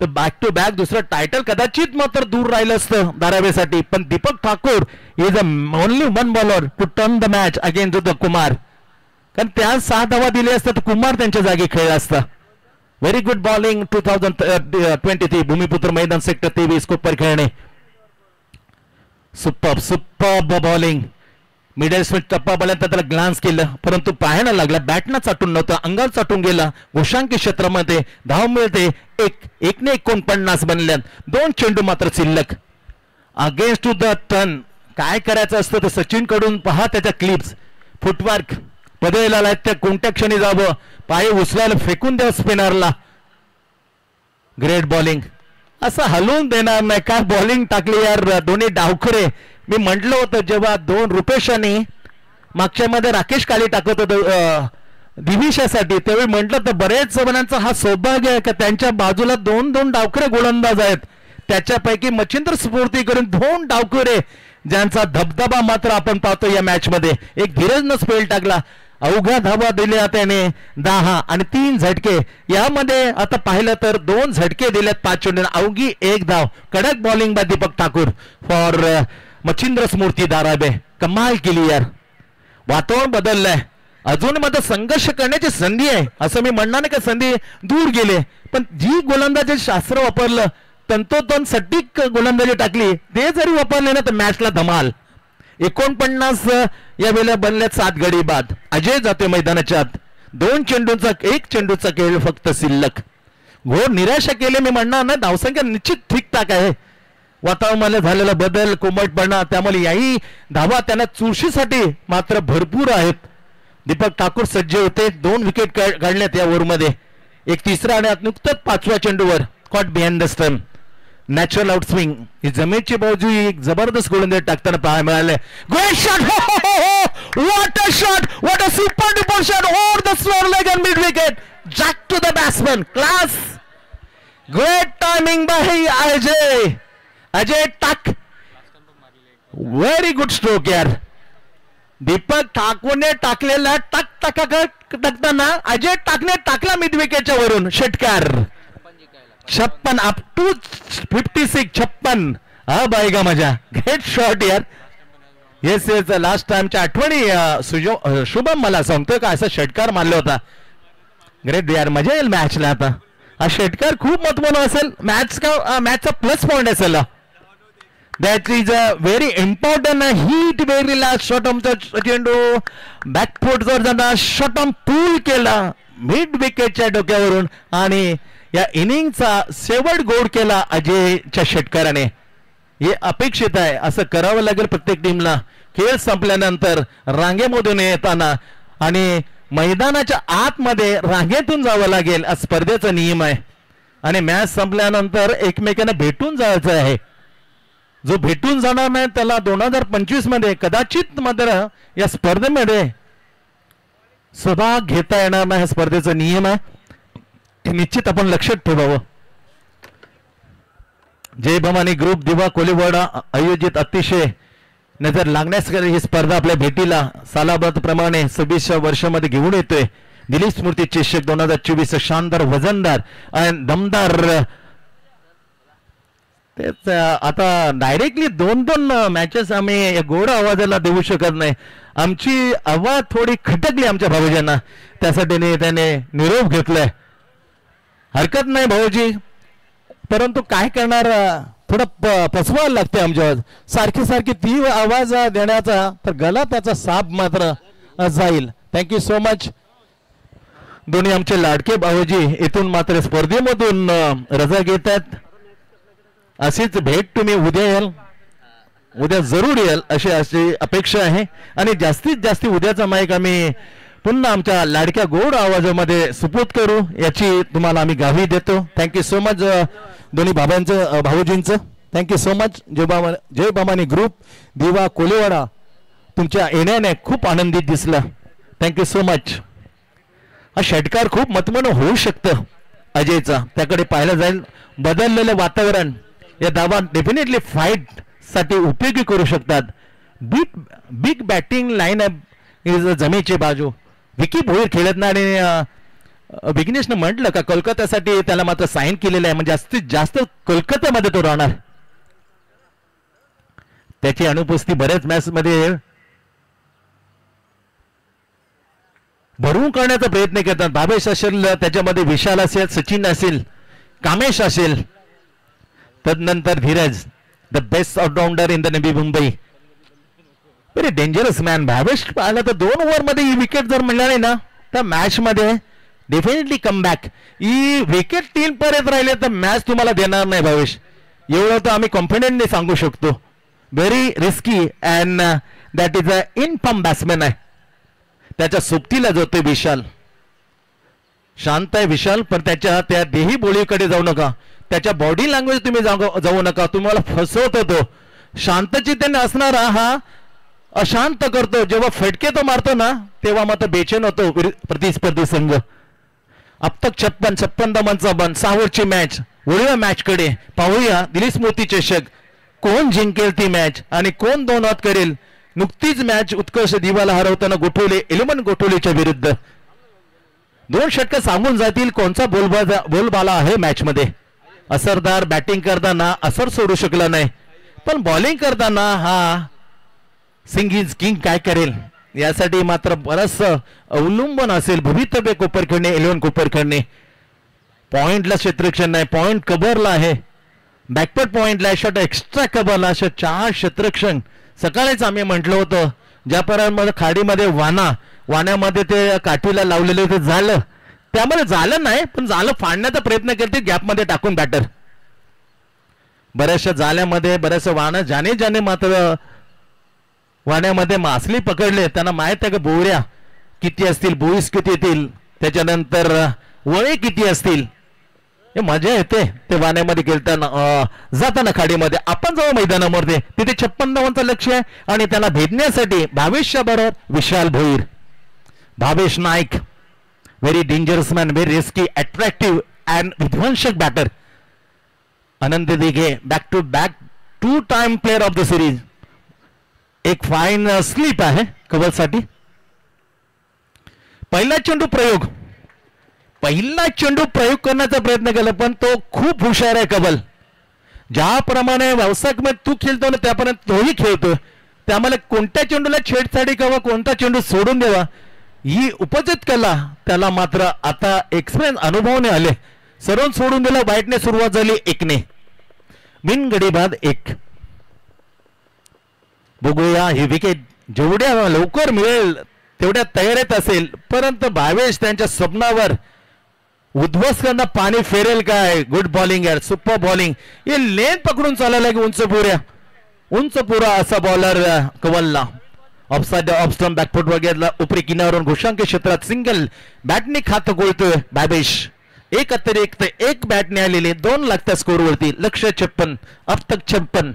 तर बॅक टू बॅक दुसरं टायटल कदाचित मात्र दूर राहिलं असतं धारावीसाठी. पण Deepak Thakur is a only 1 bowler to turn the match against the Kumar. कारण त्या 6 धावा दिले असतात तर कुमार त्यांच्या जागी खेळला असता. व्हेरी गुड बॉलिंग 2023 भूमिपुत्र मैदान सेक्टर 23 कोपर खेळणे. Super bowling. मिडल स्विच टप्पा बॉलला त्याला ग्लान्स केलं परंतु पायानं लागला. बॅटनं चाटून नव्हतं अंगावर चाटून गेला. घोषांकी क्षेत्रामध्ये धाव मिळते. 1ने 49 बनल्यात. 2 चेंडू मात्र शिल्लक. Against to the turn. काय करायचं असतं तर सचिन कडून पहा त्याच्या क्लिप्स. फुटवर्क बदलायला त्या कोणत्या क्षणी जावं. पाय उचलायला फेकून द्या स्पिनरला. Great bowling. असं हलवून देणार नाही. काय बॉलिंग टाकली यार दोन्ही डावखरे. मी म्हटलं होतं जेव्हा 2 रुपेशांनी मागच्या मध्ये राकेश काली टाकत होतं दिविशासाठी त्यावेळी म्हटलं तर बरेच जणांचा हा सौभाग्य आहे का त्यांच्या बाजूला 2 डावखरे गोलंदाज आहेत. त्याच्यापैकी मच्छिंद्र स्फूर्ती करून 2 डावखरे ज्यांचा धबधबा मात्र आपण पाहतो या मॅच मध्ये. एक धीरजनं स्पेल टाकला. अवघ्या धावा दिल्या त्याने 10 आणि 3 झटके. यामध्ये आता पाहिलं तर 2 झटके दिलेत 5 चेंडू. अवघी 1 धाव. कडक bowling by Deepak Thakur for Machhindra Smruti Dharave. कमाल केली यार. वातावरण बदललंय. अजून मध्ये संघर्ष करण्याची संधी आहे असं मी म्हणणार नाही का संधी दूर गेले. पण जी गोलंदाजी शास्त्र वापरलं तंतोतंत सटीक गोलंदाजी टाकली ते जरी वापरले ना तर मॅचला धमाल. 49 या वेळेला बनल्यात 7 गडी बाद. अजय जाते मैदानाच्या आत. 2 चेंडूंचा 1 चेंडूचा खेळ फक्त शिल्लक. घोर निराशा केले मी म्हणणार ना. धावसंख्या निश्चित ठीकठाक आहे. वातावरणामध्ये झालेला बदल कोमटपणा त्यामुळे याही धावा त्यांना चुरशीसाठी मात्र भरपूर आहेत. दीपक ठाकूर सज्ज होते. 2 विकेट काढल्यात या ओव्हरमध्ये. एक तिसरा आणि नुकतंच 5व्या चेंडूवर caught behind the stump. Natural out swing. ही जमेची बाजू एक जबरदस्त गोलंदाजी टाकताना पाहायला मिळाले. Great shot. What a shot. What a super duper shot over the slower leg and mid wicket. Jack to the batsman. Class. Great timing by Ajay Tak. Very good stroke यार. दीपक ठाकूरने टाकलेला टाकताना अजय टाकने टाकला मिड विकेटच्या वरून षटकार. 56 अप टू 56. 56. हा बाई का मजा. ग्रेट शॉट यार. येस लास्ट टाइमच्या आठवणी शुभम मला सांगतोय का असा षटकार मारला होता. ग्रेट यार. मजा येईल मॅचला. आता हा षटकार खूप महत्त्वाचा असेल. मॅचचा प्लस पॉइंट असेल. That is a very important hit. Very last shot आमचा चेंडू बॅकफूट वर जाता शॉट पूल केला मिड विकेटच्या डोक्यावरून आणि या इनिंगचा शेवट गोड केला अजयच्या षटकाराने. हे अपेक्षित आहे. असं करावं लागेल प्रत्येक टीमला. खेळ संपल्यानंतर रांगेमधून येताना आणि मैदानाच्या आतमध्ये रांगेतून जावं लागेल. स्पर्धेचा नियम आहे आणि मॅच संपल्यानंतर एकमेकांना भेटून जायचं आहे. जो भेटून जाणार नाही त्याला 2025 मध्ये कदाचित मात्र या स्पर्धेमध्ये सहभाग घेता येणार नाही. स्पर्धेचा नियम आहे. निश्चित आपण लक्षात ठेवावं. जय भवानी ग्रुप दिवा कोलीवाडा आयोजित अतिशय नजर लागण्यास ही स्पर्धा आपल्या भेटीला सालाबादप्रमाणे 26व्या वर्षामध्ये घेऊन येतोय. दिलीप स्मृती चषक 2024 शानदार वजनदार आणि दमदार. तेच आता डायरेक्टली दोन मॅचेस आम्ही गोड आवाजाला देऊ शकत नाही. आमची आवाज थोडी खटकली आमच्या भाऊजींना, त्यासाठी त्याने निरोप घेतलाय. हरकत नाही भाऊजी, परंतु काय करणार, थोडं फसवायला लागते आमच्या सारखी सारखी ती आवाज देण्याचा, तर गला त्याचा साप मात्र जाईल. Thank you so much. दोन्ही आमचे लाडके भाऊजी इथून मात्र स्पर्धेमधून रजा घेतात. अशीच भेट तुम्ही उद्या याल, उद्या जरूर याल अशी अपेक्षा आहे. आणि जास्तीत जास्त उद्याचा माईक आम्ही पुन्हा आमच्या लाडक्या गोड आवाजामध्ये सुपूत करू याची तुम्हाला आम्ही ग्वाही देतो. थँक्यू सो मच दोन्ही बाबांचं भाऊजींचं. Thank you so much. Jai Bhavani group Diva Kolewada तुमच्या येण्याने खूप आनंदित दिसला. Thank you so much. हा षटकार खूप मतमन होऊ शकतं अजयचा, त्याकडे पाहिलं जाईल. बदललेलं वातावरण या धावा डेफिनेटली फाईट साठी उपयोगी करू शकतात. Big batting line up is जमेची बाजू. विकी भोईर खेळत नाही आणि विघ्नेशनं म्हटलं का कोलकात्यासाठी त्याला मात्र साईन केलेलं आहे, म्हणजे जास्तीत जास्त कोलकात्यामध्ये तो राहणार. त्याची अनुपस्थिती बऱ्याच मॅच मध्ये भरून करण्याचा प्रयत्न करतात. भावेश असेल, त्याच्यामध्ये विशाल असेल, सचिन असेल, कामेश असेल, तदनंतर Dheeraj, the best allrounder in the Navi Mumbai. Very dangerous man. Bhavesh पाहिलं तर 2 ओव्हर मध्ये ही विकेट जर मिळाली ना तर मॅच मध्ये डेफिनेटली कम बॅक. ही विकेट 3 पर्यंत राहिले तर मॅच तुम्हाला देणार नाही भावेश, एवढं तर आम्ही कॉन्फिडेंटली सांगू शकतो. Very risky and that is a inform batsman आहे. त्याच्या सोबतीला जातोय विशाल. शांत आहे विशाल, पण त्याच्या त्या देही बोलीकडे जाऊ नका, त्याच्या बॉडी लँग्वेज तुम्ही जाऊ नका, तुम्हाला फसवतो तो. शांतचित्ताने असणारा हा अशांत करतो. जेव्हा फटके तो मारतो ना तेव्हा मात्र बेचैन होतो प्रतिस्पर्धी संघ. अब तक 56 धावांचा बन. 6 ओव्हरची मॅच. वळूया मॅच कडे, पाहूया दिलीप स्मृती चषक कोण जिंकेल ती मॅच आणि कोण 2 आउट करेल. नुकतीच मॅच उत्कर्ष दिवाला हरवताना गोठवले 11 गोठवलेच्या विरुद्ध 2 षटकं सांगून जातील कोणचा बोलबाला आहे मॅच मध्ये. असरदार बॅटिंग करताना असर सोडू शकला नाही, पण बॉलिंग करताना हा सिंग इज किंग काय करेल यासाठी मात्र बरंच अवलंबन असेल. भवितव्य कोपरखडणे 11 कोपरखडणे. पॉइंटला क्षेत्ररक्षण नाही, पॉइंट कव्हरला आहे, बॅकवर्ड पॉइंटला शॉट एक्स्ट्रा कव्हरला, अशा 4 क्षेत्ररक्षण. सकाळीच आम्ही म्हटलं होतं ज्यापर्यंत खाडीमध्ये वाण्यामध्ये ते काठीला लावलेलं ते झालं, त्यामध्ये झालं नाही पण झालं फाडण्याचा प्रयत्न करते गॅपमध्ये टाकून बॅटर. बऱ्याचशा जाल्यामध्ये बऱ्याचशा वाणं ज्याने मात्र वाण्यामध्ये मासली पकडले त्यांना माहित आहे का बोऱ्या किती असतील, बोईस किती येतील, त्याच्यानंतर वळे किती असतील. हे मजा येते ते वाण्यामध्ये खेळताना जाताना खाडीमध्ये. आपण जाऊ मैदानामध्ये, तिथे 56 धावांचं लक्ष आहे आणि त्यांना भेदण्यासाठी भावेशच्या बरोबर Vishal Bhoir, Bhavesh Naik. Very dangerous man, very risky, attractive and विध्वंसक batter. Anand Dighe back to back 2 time player of the series. एक फाईन स्लीप आहे कबलसाठी. पहिला चेंडू प्रयोग करण्याचा प्रयत्न केला, पण तो खूप हुशार आहे कबल. ज्याप्रमाणे व्यावसायिक मध्ये तू खेळतो ना त्यापर्यंत तोही खेळतो. त्यामुळे कोणत्या चेंडूला छेडछाडी करावा, कोणता चेंडू सोडून द्यावा ही उपजित कला त्याला मात्र आता एक्सपिरियन्स अनुभवने आले. सर्व सोडून दिला, वाईटने सुरुवात झाली 1ने. बिनगडी बाद 1. बघूया ही विकेट जेवढ्या लवकर मिळेल तेवढ्या तयारीत असेल, परंतु भावेश त्यांच्या स्वप्नावर उद्ध्वस्त करणार पाणी फेरेल काय. गुड बॉलिंग यार, सुपर बॉलिंग. हे लेन पकडून चालायला की उंच पुरा असा बॉलर कवलला. ऑफसाइड ऑफ स्टंप बॅकफुट वगैरे उपरी किनाऱ्यावरून घोषांक क्षेत्रात सिंगल बॅटने खातं गोळतोय भावेश. 1 अतिरिक्त 1 बॅटने आलेले 2 लागतात स्कोर वरती. लक्ष 56, अब तक 56.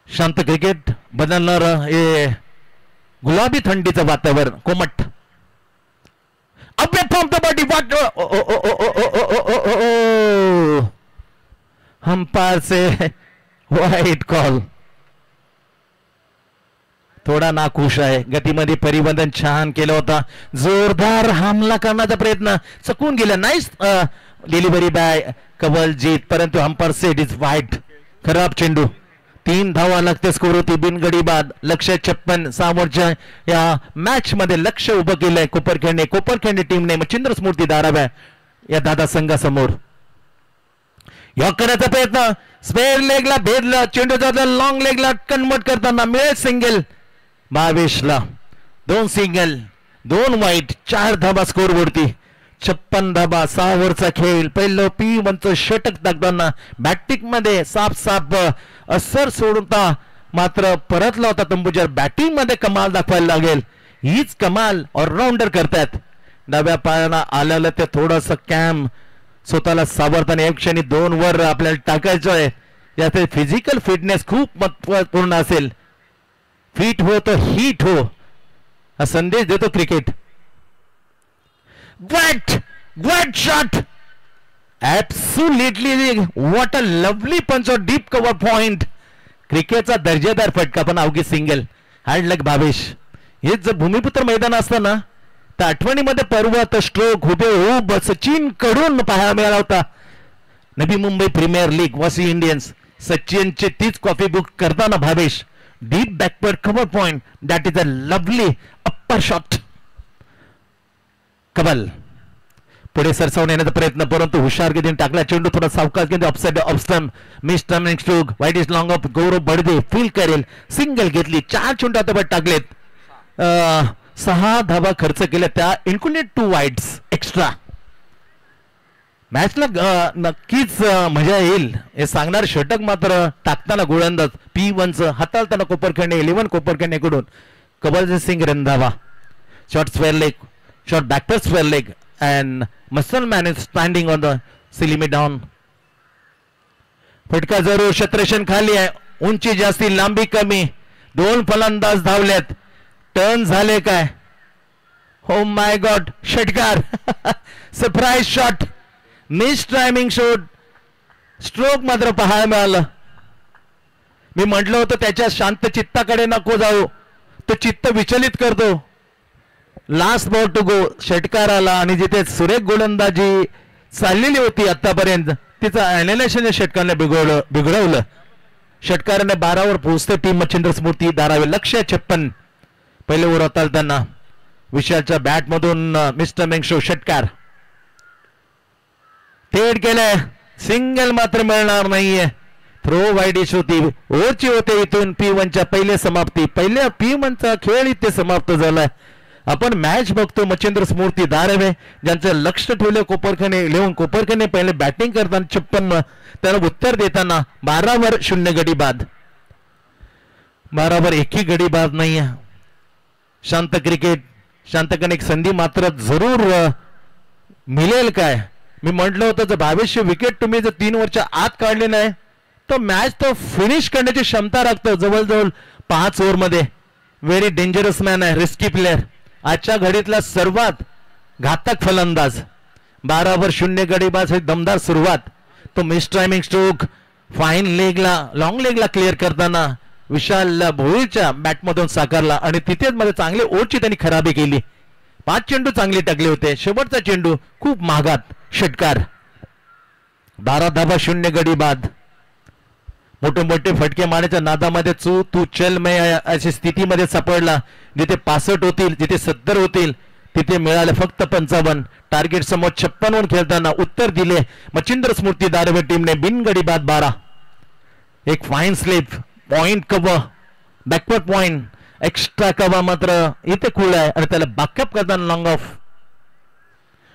शांत क्रिकेट बदलणार हे गुलाबी थंडीचं वातावरण कोमट. Away from the body, what? Umpire say white call. थोडा नाखुश आहे. गतीमध्ये परिवर्तन छान केलं होता. जोरदार हमला करण्याचा प्रयत्न चकून गेला. नाईस डिलिव्हरी बाय कवलजीत, परंतु अंपायर सेड इज वाईट. खराब चेंडू. 3 धावा लागते स्कोर होती बिनगडी बाद. 156 समोरच्या या मॅच मध्ये लक्ष उभं केलंय कोपरखेडणे टीमने मच्छिंद्र स्मृती धाराव्या या दादा संघासमोर. यॉक करण्याचा प्रयत्न स्पेअर लेगला भेदला. चेंडू जाता लॉंग लेगला कन्वर्ट करताना मिळेल सिंगल. 22ला 2 सिंगल 2 वाईट 4 धाबा स्कोर वरती. 56 धाबा 6 ओव्हरचा खेळ. पहिलं P1चं षटक टाकताना बॅटिंग मध्ये साफ असर सोडता मात्र परतला होता तंबूच्या. बॅटिंग मध्ये कमाल दाखवायला लागेल. हीच कमाल ऑलराऊंडर करतात. डाव्या पायाला आलेलं ते थोडस कॅम स्वतःला सावरताना एक क्षणी 2 वर आपल्याला टाकायचं आहे. यात फिजिकल फिटनेस खूप महत्वपूर्ण असेल. फिट हो तर हिट हो हा संदेश देतो cricket. What shot! Absolutely, what a lovely punch or deep cover point. क्रिकेटचा दर्जेदार फटका पण अवघी सिंगल. हार्ड लक भावेश. हेच जर भूमिपुत्र मैदान असतं ना तर आठवणीमध्ये पर्वत स्ट्रोक हुबेहूब सचिन कडून पाहायला मिळाला होता. नवी मुंबई प्रीमियर लीग वासी इंडियन्स सचिनचे तीच कॉफी बुक करताना Bhavesh. Deep backward cover point. That is a lovely upper shot. कबल पुढे सरसावून येण्याचा प्रयत्न परंतु हुशार गतीने टाकला. चेंडू थोडा सावकाश गेला. Offside off stump miss turning stroke. Wide is long off. Gaurav Badade feel करेल. सिंगल घेतली. 4 चेंडू आता टाकलेत. 6 धावा खर्च केल्या त्या इन्क्लुडेड 2 वाईट्स एक्स्ट्रा. मॅचला नक्कीच मजा येईल हे सांगणार षटक मात्र टाकताना गोलंदाज P1चं हाताळताना कोपरखेडणे 11 कोपरखेडणेकडून Kabaljit Singh Randhawa. Short square leg. Short backward square leg and Musselman is standing on the silimy down. फटका जरूर. क्षेत्ररक्षण खाली आहे. उंची जास्ती लांबी कमी. 2 फलंदाज धावलेत. टर्न झाले काय? हो माय गॉड. षटकार. Surprise shot. Miss timing shot. Stroke मात्र पाहायला मिळालं. मी म्हटलं होतं त्याच्या शांत चित्ताकडे नको जाऊ. तो चित्त विचलित करतो. Last ball to go. षटकाराला आणि जिथे सुरेख गोलंदाजी चाललेली होती आतापर्यंत तिचं अॅनालिसिस षटकाराने बिघडवलं. षटकाराने 12 वर पोहोचते टीम मच्छिंद्र स्मृती धारावे. 156 पहिले ओव्हर हाताळताना विशालच्या बॅट मधून मिस्टर मेंगशो षटकार थेट केलंय. सिंगल मात्र मिळणार नाहीये. थ्रो वाईडिश होती. ओव्हरची होते. इथून P1च्या पहिले समाप्ती. पहिल्या P1चा खेळ इथे समाप्त झालाय. आपण मॅच बघतो मच्छिंद्र स्मृती धारावे ज्यांचं लक्ष ठेवलं कोपरखेडणे 11 कोपरखेडणे पहिले बॅटिंग करताना 56 त्याला उत्तर देताना 12 वर 0 गडी बाद. 12 वर एकही गडी बाद नाही. शांत क्रिकेट. शांतपणे एक संधी मात्र जरूर मिळेल काय? मी म्हटलं होतं जर 2200 विकेट तुम्ही जर 3 ओव्हरच्या आत काढले नाही तर मॅच तो फिनिश करण्याची क्षमता राखतो. जवळजवळ 5 ओव्हर मध्ये. व्हेरी डेंजरस मॅन आहे. Risky player. आजच्या घडीतला सर्वात घातक फलंदाज. 12 वर 0 गडी बाद. दमदार सुरुवात. तो मिस टायमिंग स्ट्रोक फाईन लेगला लॉंग लेगला क्लिअर करताना विशाल भोईरच्या बॅटमधून साकारला आणि तिथेच मध्ये चांगले ओव्हरची त्यांनी खराबी केली. 5 चेंडू चांगले टाकले होते. शेवटचा चेंडू खूप महागात. षटकार. 12 धाबा 0 गडी बाद. मोठे मोठे फटके मारण्याच्या नादामध्ये तू चल मैं अशी स्थितीमध्ये सापडला. जिथे 65 होतील जिथे 70 होतील तिथे मिळाले फक्त 55. टार्गेट समोर 56 वर खेळताना उत्तर दिले मच्छिंद्र स्मृती धारावे टीमने. बिनगडी बाद 12. एक fine slip. Point cover. Backward point. Extra cover मात्र इथे खुळ आहे आणि त्याला बॅकअप करताना लॉंग ऑफ.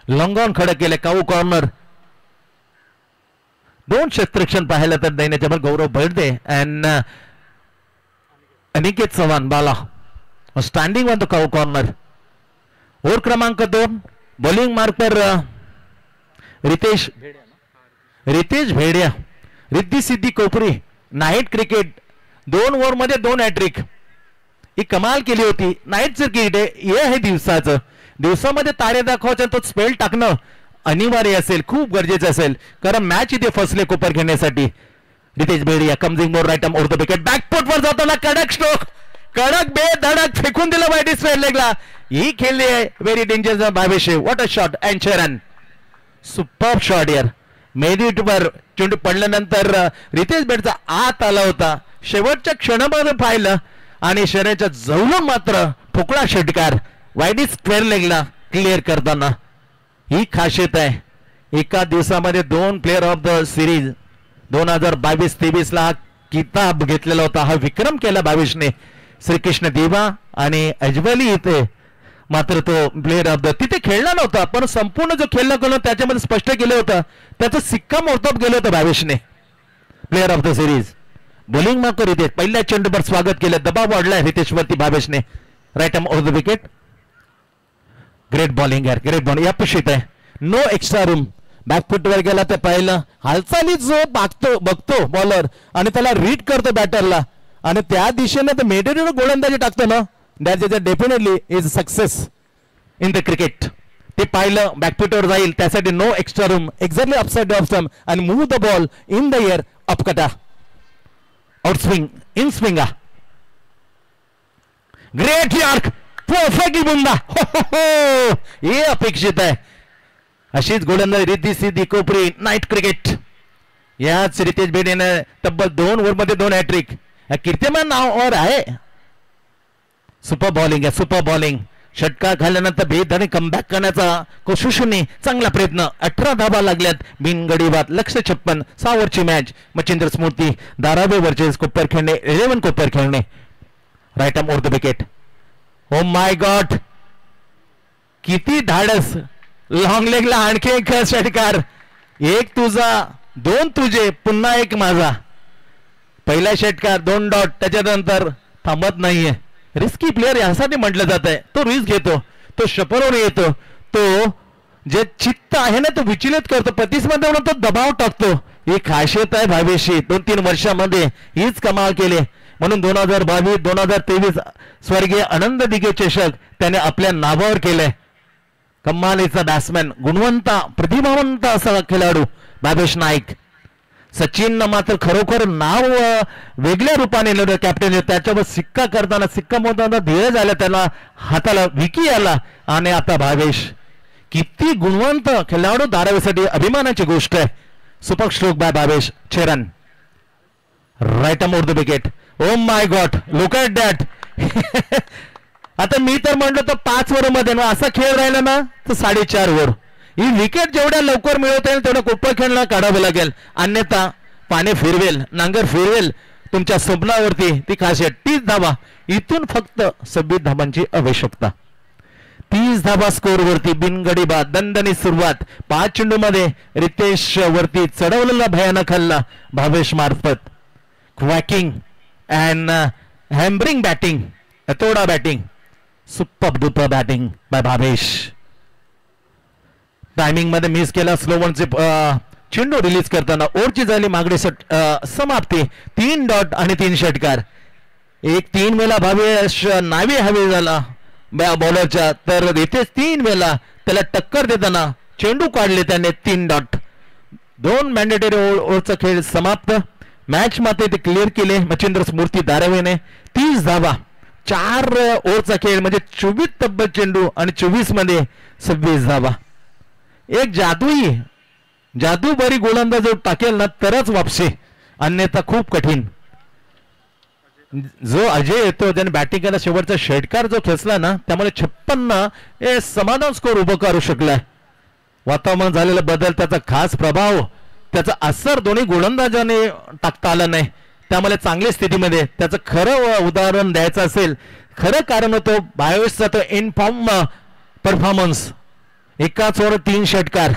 लॉंग ऑन खडं केले. Cow corner. 2 क्षेत्ररक्षण पाहायला तर दैन्याच्या गौरव बडदे अँड अनिकेत चव्हाण बाला standing on the cow corner. Over क्रमांक 2. बॉलिंग मार्क पर Ritesh Bhedia. Riddhi Siddhi Kopari. Night cricket. 2 over मध्ये 2 हॅट्रिक. ही कमाल केली होती. नाईटचं क्रिकेट हे आहे दिवसाचं. दिवसामध्ये तारे दाखवायचं तो स्पेल टाकणं अनिवार्य असेल. खूप गरजेचं असेल कारण मॅच इथे फसले कोपरखेडण्यासाठी. Ritesh Bhedia comes in more right arm over the wicket. Back foot वर जाताना कडक स्ट्रोक. कडक बेधडक फेकून दिलं बाय डिस्पेड लेगला. ही खेळली आहे व्हेरी डेंजरस भावेशे. What a shot and run. Super shot यार. मेरिटवर चेंडू पडल्यानंतर रितेश बेडचा आत आला होता. शेवटच्या क्षणामध्ये पाहिलं आणि शरीराच्या जवळून मात्र ठोकळा षटकार वाईड स्क्वेअर लेगला क्लिअर करताना. ही खासियत आहे. एका दिवसामध्ये 2 प्लेअर ऑफ द सिरीज 2022-23 ला हा किताब घेतलेला होता. हा विक्रम केला भावेशने. श्रीकृष्ण देवा आणि अजवली इथे मात्र तो प्लेअर ऑफ द तिथे खेळला नव्हता पण संपूर्ण जो खेळला गेलो त्याच्यामध्ये स्पष्ट केलं होतं. त्याचं सिक्का मोडतोप गेलं होतं भावेशने. Player of the series bowling mark Ritesh. पहिल्या चेंडूवर स्वागत केलं. दबाव वाढलाय रितेशवरती भावेशने. Right arm off the wicket. Great bowling यार. Great bowling. अपेक्षित आहे. No extra room. बॅकफुटवर गेला तर पाहिलं हालचाली जो बघतो बॉलर आणि त्याला रीड करतो बॅटरला आणि त्या दिशेने तर मेडिटेटिव्ह गोलंदाजी टाकतो ना. That is definitely is success in the cricket. ते पाहिलं बॅकफुटवर जाईल त्यासाठी no extra room. Exactly upside off stump आणि move the ball in the air. अपकटा आउट स्विंग इन स्विंगा. Great yorker. परफेक्टली बुंदा. हे अपेक्षित आहे. अशीच गोलंदाजी रिद्धी सिद्धी कोपरी नाईट क्रिकेट. याच रितेश बेडेने तब्बल 2 ओव्हरमध्ये 2 हॅट्रिक. कीर्तिमान नावावर आहे. सुपर बॉलिंग आहे. Super bowling. षटकार घालल्यानंतर बेधडे कमबॅक करण्याचा कोशिशने चांगला प्रयत्न. 18 धाबा लागल्यात बिनगडीबाद. लक्ष्य 56. 6 ओव्हरची match. Machhindra Smruti Dharave versus Kopar Khairane. 11 Kopar Khairane. Right arm over the wicket. Oh my God किती धाडस. लॉंग लेगला आणखी एक षटकार. 1 तुझा 2 तुझे पुन्हा 1 माझा. पहिला षटकार 2 डॉट. त्याच्यानंतर थांबत नाहीये. रिस्की प्लेअर यासाठी म्हटलं जात आहे. तो रिस्क घेतो. तो शपरोने येतो. तो जे चित्त आहे ना तो विचलित करतो. प्रतिस्पर्धा म्हणून तो दबाव टाकतो. ही खासियत आहे भावेशी. 2-3 वर्षामध्ये हीच कमाल केली. म्हणून 2022-2023 स्वर्गीय आनंद दिघे चषक त्याने आपल्या नावावर केलंय. कमालीचा बॅट्समॅन. गुणवंत प्रतिभावंत असा खेळाडू भावेश नाईक. सचिन मात्र खरोखर नाव वेगळ्या रूपाने लिहिलं कॅप्टन. त्याच्यावर सिक्का करताना सिक्का मोडताना धीरज आला. त्याला हाताला विकी आला आणि आता भावेश किती गुणवंत खेळाडू. धारावीसाठी अभिमानाची गोष्ट आहे. Super stroke by Bhavesh. 6 run. Right arm over the wicket. Oh my God look at that. आता मी तर म्हणलो तर 5 ओव्हर मध्ये ना असा खेळ राहिला ना तर 4.5 ओव्हर. ही विकेट जेवढ्या लवकर मिळवता येईल तेवढं कोपर खेळणं काढावं लागेल. अन्यथा पाने फिरवेल नांगर फिरवेल तुमच्या स्वप्नावरती. ती खासियत. 30 धावा. इथून फक्त 26 धावांची आवश्यकता. 30 धावा स्कोर वरती बिनगडी बाद. दणदणीत सुरुवात. 5 चेंडूमध्ये रितेश वरती चढवलेला भयानक हल्ला भावेश मार्फत. Cracking and hammering batting. तोडा batting. Super duper batting by Bhavesh. Timing मध्ये मिस केला. स्लो वनचे चेंडू रिलीज करताना ओव्हरची झाली मागणी समाप्ती. 3 डॉट आणि 3 षटकार. 3 वेळा भावेश नावे हवे झाला बॉलरच्या तर इथेच 3 वेळा त्याला टक्कर देताना चेंडू काढले त्याने. 3 डॉट. 2 मॅन्डेटरी ओव्हरचा खेळ समाप्त. मॅच मात्र ते क्लिअर केले मच्छिंद्र स्मृती धारावीने. 30 धावा. 4 ओव्हरचा खेळ म्हणजे 24 तब्बल चेंडू आणि 24 मध्ये 26 धावा. एक जादू बरी गोलंदाज टाकेल ना तरच वापसे. अन्यथा खूप कठीण. जो अजय येतो त्याने बॅटिंग केला. शेवटचा षटकार जो खेचला ना त्यामुळे 56 हे समाधान स्कोर उभं करू शकलाय. वातावरण झालेला बदल त्याचा खास प्रभाव त्याचा असर दोन्ही गोलंदाजाने टाकता आला नाही. त्यामुळे चांगल्या स्थितीमध्ये त्याचं खरं उदाहरण द्यायचं असेल खरं कारण होतं भावेशचा तो इन फॉर्म परफॉर्मन्स. एकाच ओव्हर 3 षटकार.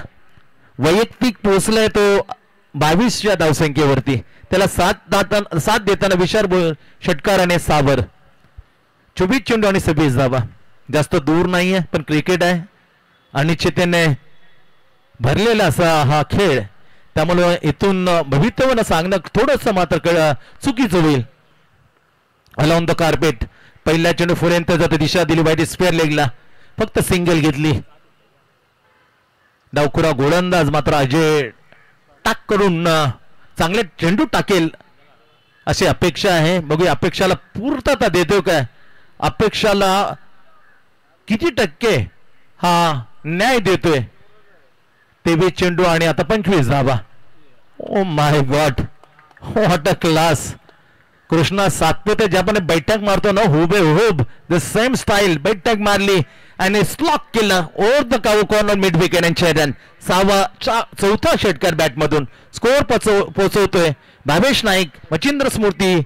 वैयक्तिक पोहोचलाय तो 22च्या धावसंख्येवरती. त्याला 7 देताना विशाल षटकाराने 6 वर. 24 चेंडू आणि 26 धावा. जास्त दूर नाहीये पण क्रिकेट आहे. अनिश्चिततेने भरलेला असा हा खेळ. त्यामुळे इथून भवितव्य सांगणं थोडंसं मात्र चुकीचं होईल. Alone the carpet. पहिल्या चेंडू पर्यंत जातो दिशा दिली वाईट स्क्वेअर लेगला. फक्त सिंगल घेतली. डावखुरा गोलंदाज मात्र अजय टाक करून चांगले चेंडू टाकेल अशी अपेक्षा आहे. बघूया अपेक्षाला पूर्तता देतो काय, अपेक्षाला किती टक्के हा न्याय देतोय. 23 चेंडू आणि आता 25 धावा. ओ my God, what a class. Krishna Satpute ज्याप्रमाणे बैठक मारतो ना, हुबेहूब द सेम स्टाईल बैठक मारली आणि स्लॉक केलं over the cow corner mid wicket and छेदन. चौथा षटकार बॅट मधून स्कोर पोहोचवतोय Bhavesh Naik. Machhindra Smruti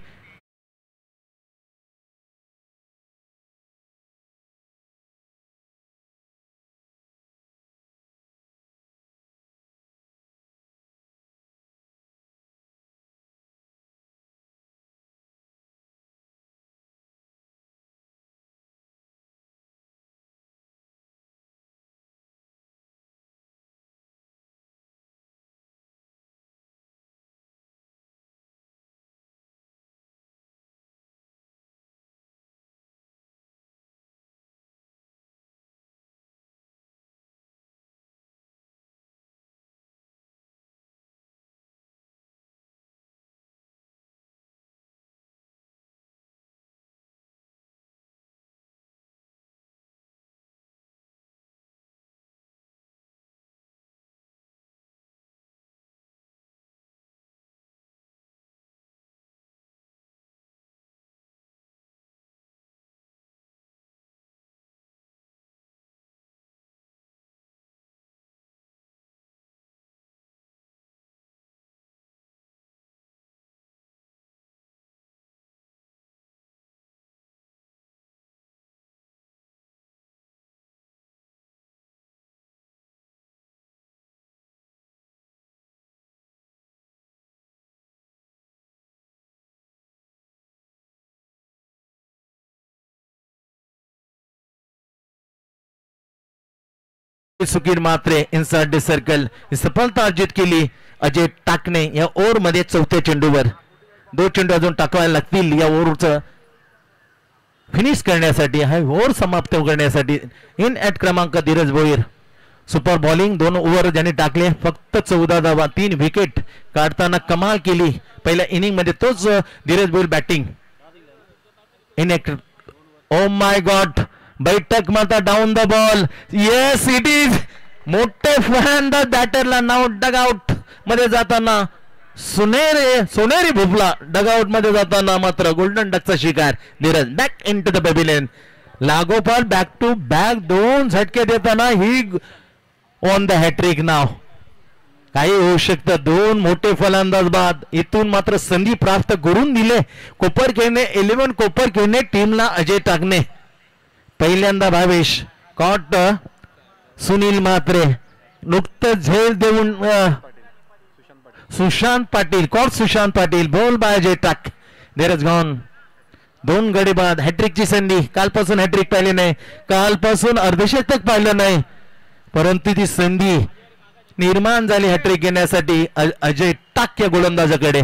Sukir Matre inside the circle सफलता अर्जित केली अजय टाकणे या ओव्हर मध्ये. चौथ्या चेंडूवर 2 चेंडू अजून टाकायला लागतील या ओव्हरचं फिनिश करण्यासाठी, हा ओव्हर समाप्त करण्यासाठी. इन ॲट क्रमांक Dheeraj Bhoir. Super bowling 2 over ज्यांनी टाकले, फक्त 14 धावा, 3 विकेट काढताना कमाल केली पहिल्या इनिंग मध्ये. तोच Dheeraj Bhoir batting. In at, O my God, बैठक माता down the ball. Yes it is. मोठे फॅन द बॅटरला नाव डगआउट मध्ये जाताना सोनेरी भोपला डगआउट मध्ये जाताना मात्र गोल्डन डकचा शिकार. Dheeraj back in to the pavilion. लागोपाठ बॅक टू बॅक 2 झटके देताना ही ऑन द हॅट्रिक. नाव काही होऊ शकतं. 2 मोठे फलंदाज बाद. इथून मात्र संधी प्राप्त करून दिले कोपर खेळणे. 11 कोपर खेळणे टीमला अजय टाकणे. पहिल्यांदा भावेश कॉट. सुनील म्हात्रे नुकतं झेल देऊन Sushant Patil caught. Sushant Patil ball by Ajay Tak. Dheeraj gone. 2 गडी बाद. हॅट्रिकची संधी. कालपासून हॅट्रिक पाहिली नाही, कालपासून अर्धशतक पाहिलं नाही, परंतु ती संधी निर्माण झाली हॅट्रिक घेण्यासाठी अजय टाक या गोलंदाजाकडे.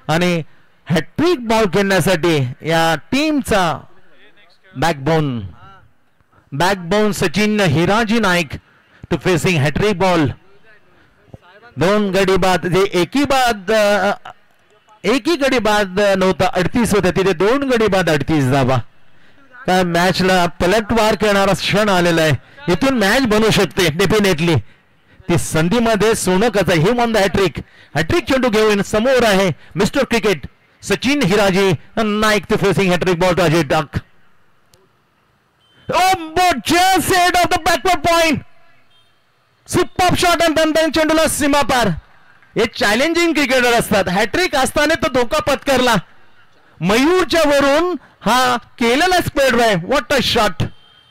आणि हॅट्रिक बॉल खेळण्यासाठी या टीमचा backbone Sachin Hiraji Naik to facing hattrick ball. 2 गडी बाद. जे एकही गडी बाद नव्हता, 38 होता, तिथे 2 गडी बाद 38 धावा. काय मॅचला पलटवार करणारा क्षण आलेला आहे. इथून मॅच बनू शकते डेफिनेटली. ती संधीमध्ये सोनकचा ही ऑन द हॅट्रिक चेंडू घेऊन समोर आहे mister cricket Sachin Hiraji Naik to facing hattrick ball to Ajay Tak. Oh, but just head of the backward point. Superb shot and then चेंडूला सीमा पार. हे चॅलेंजिंग क्रिकेटर असतात. हॅट्रिक असताना तो धोका पत्करला. मयूरच्या वरून हा केलेला square drive. What a shot,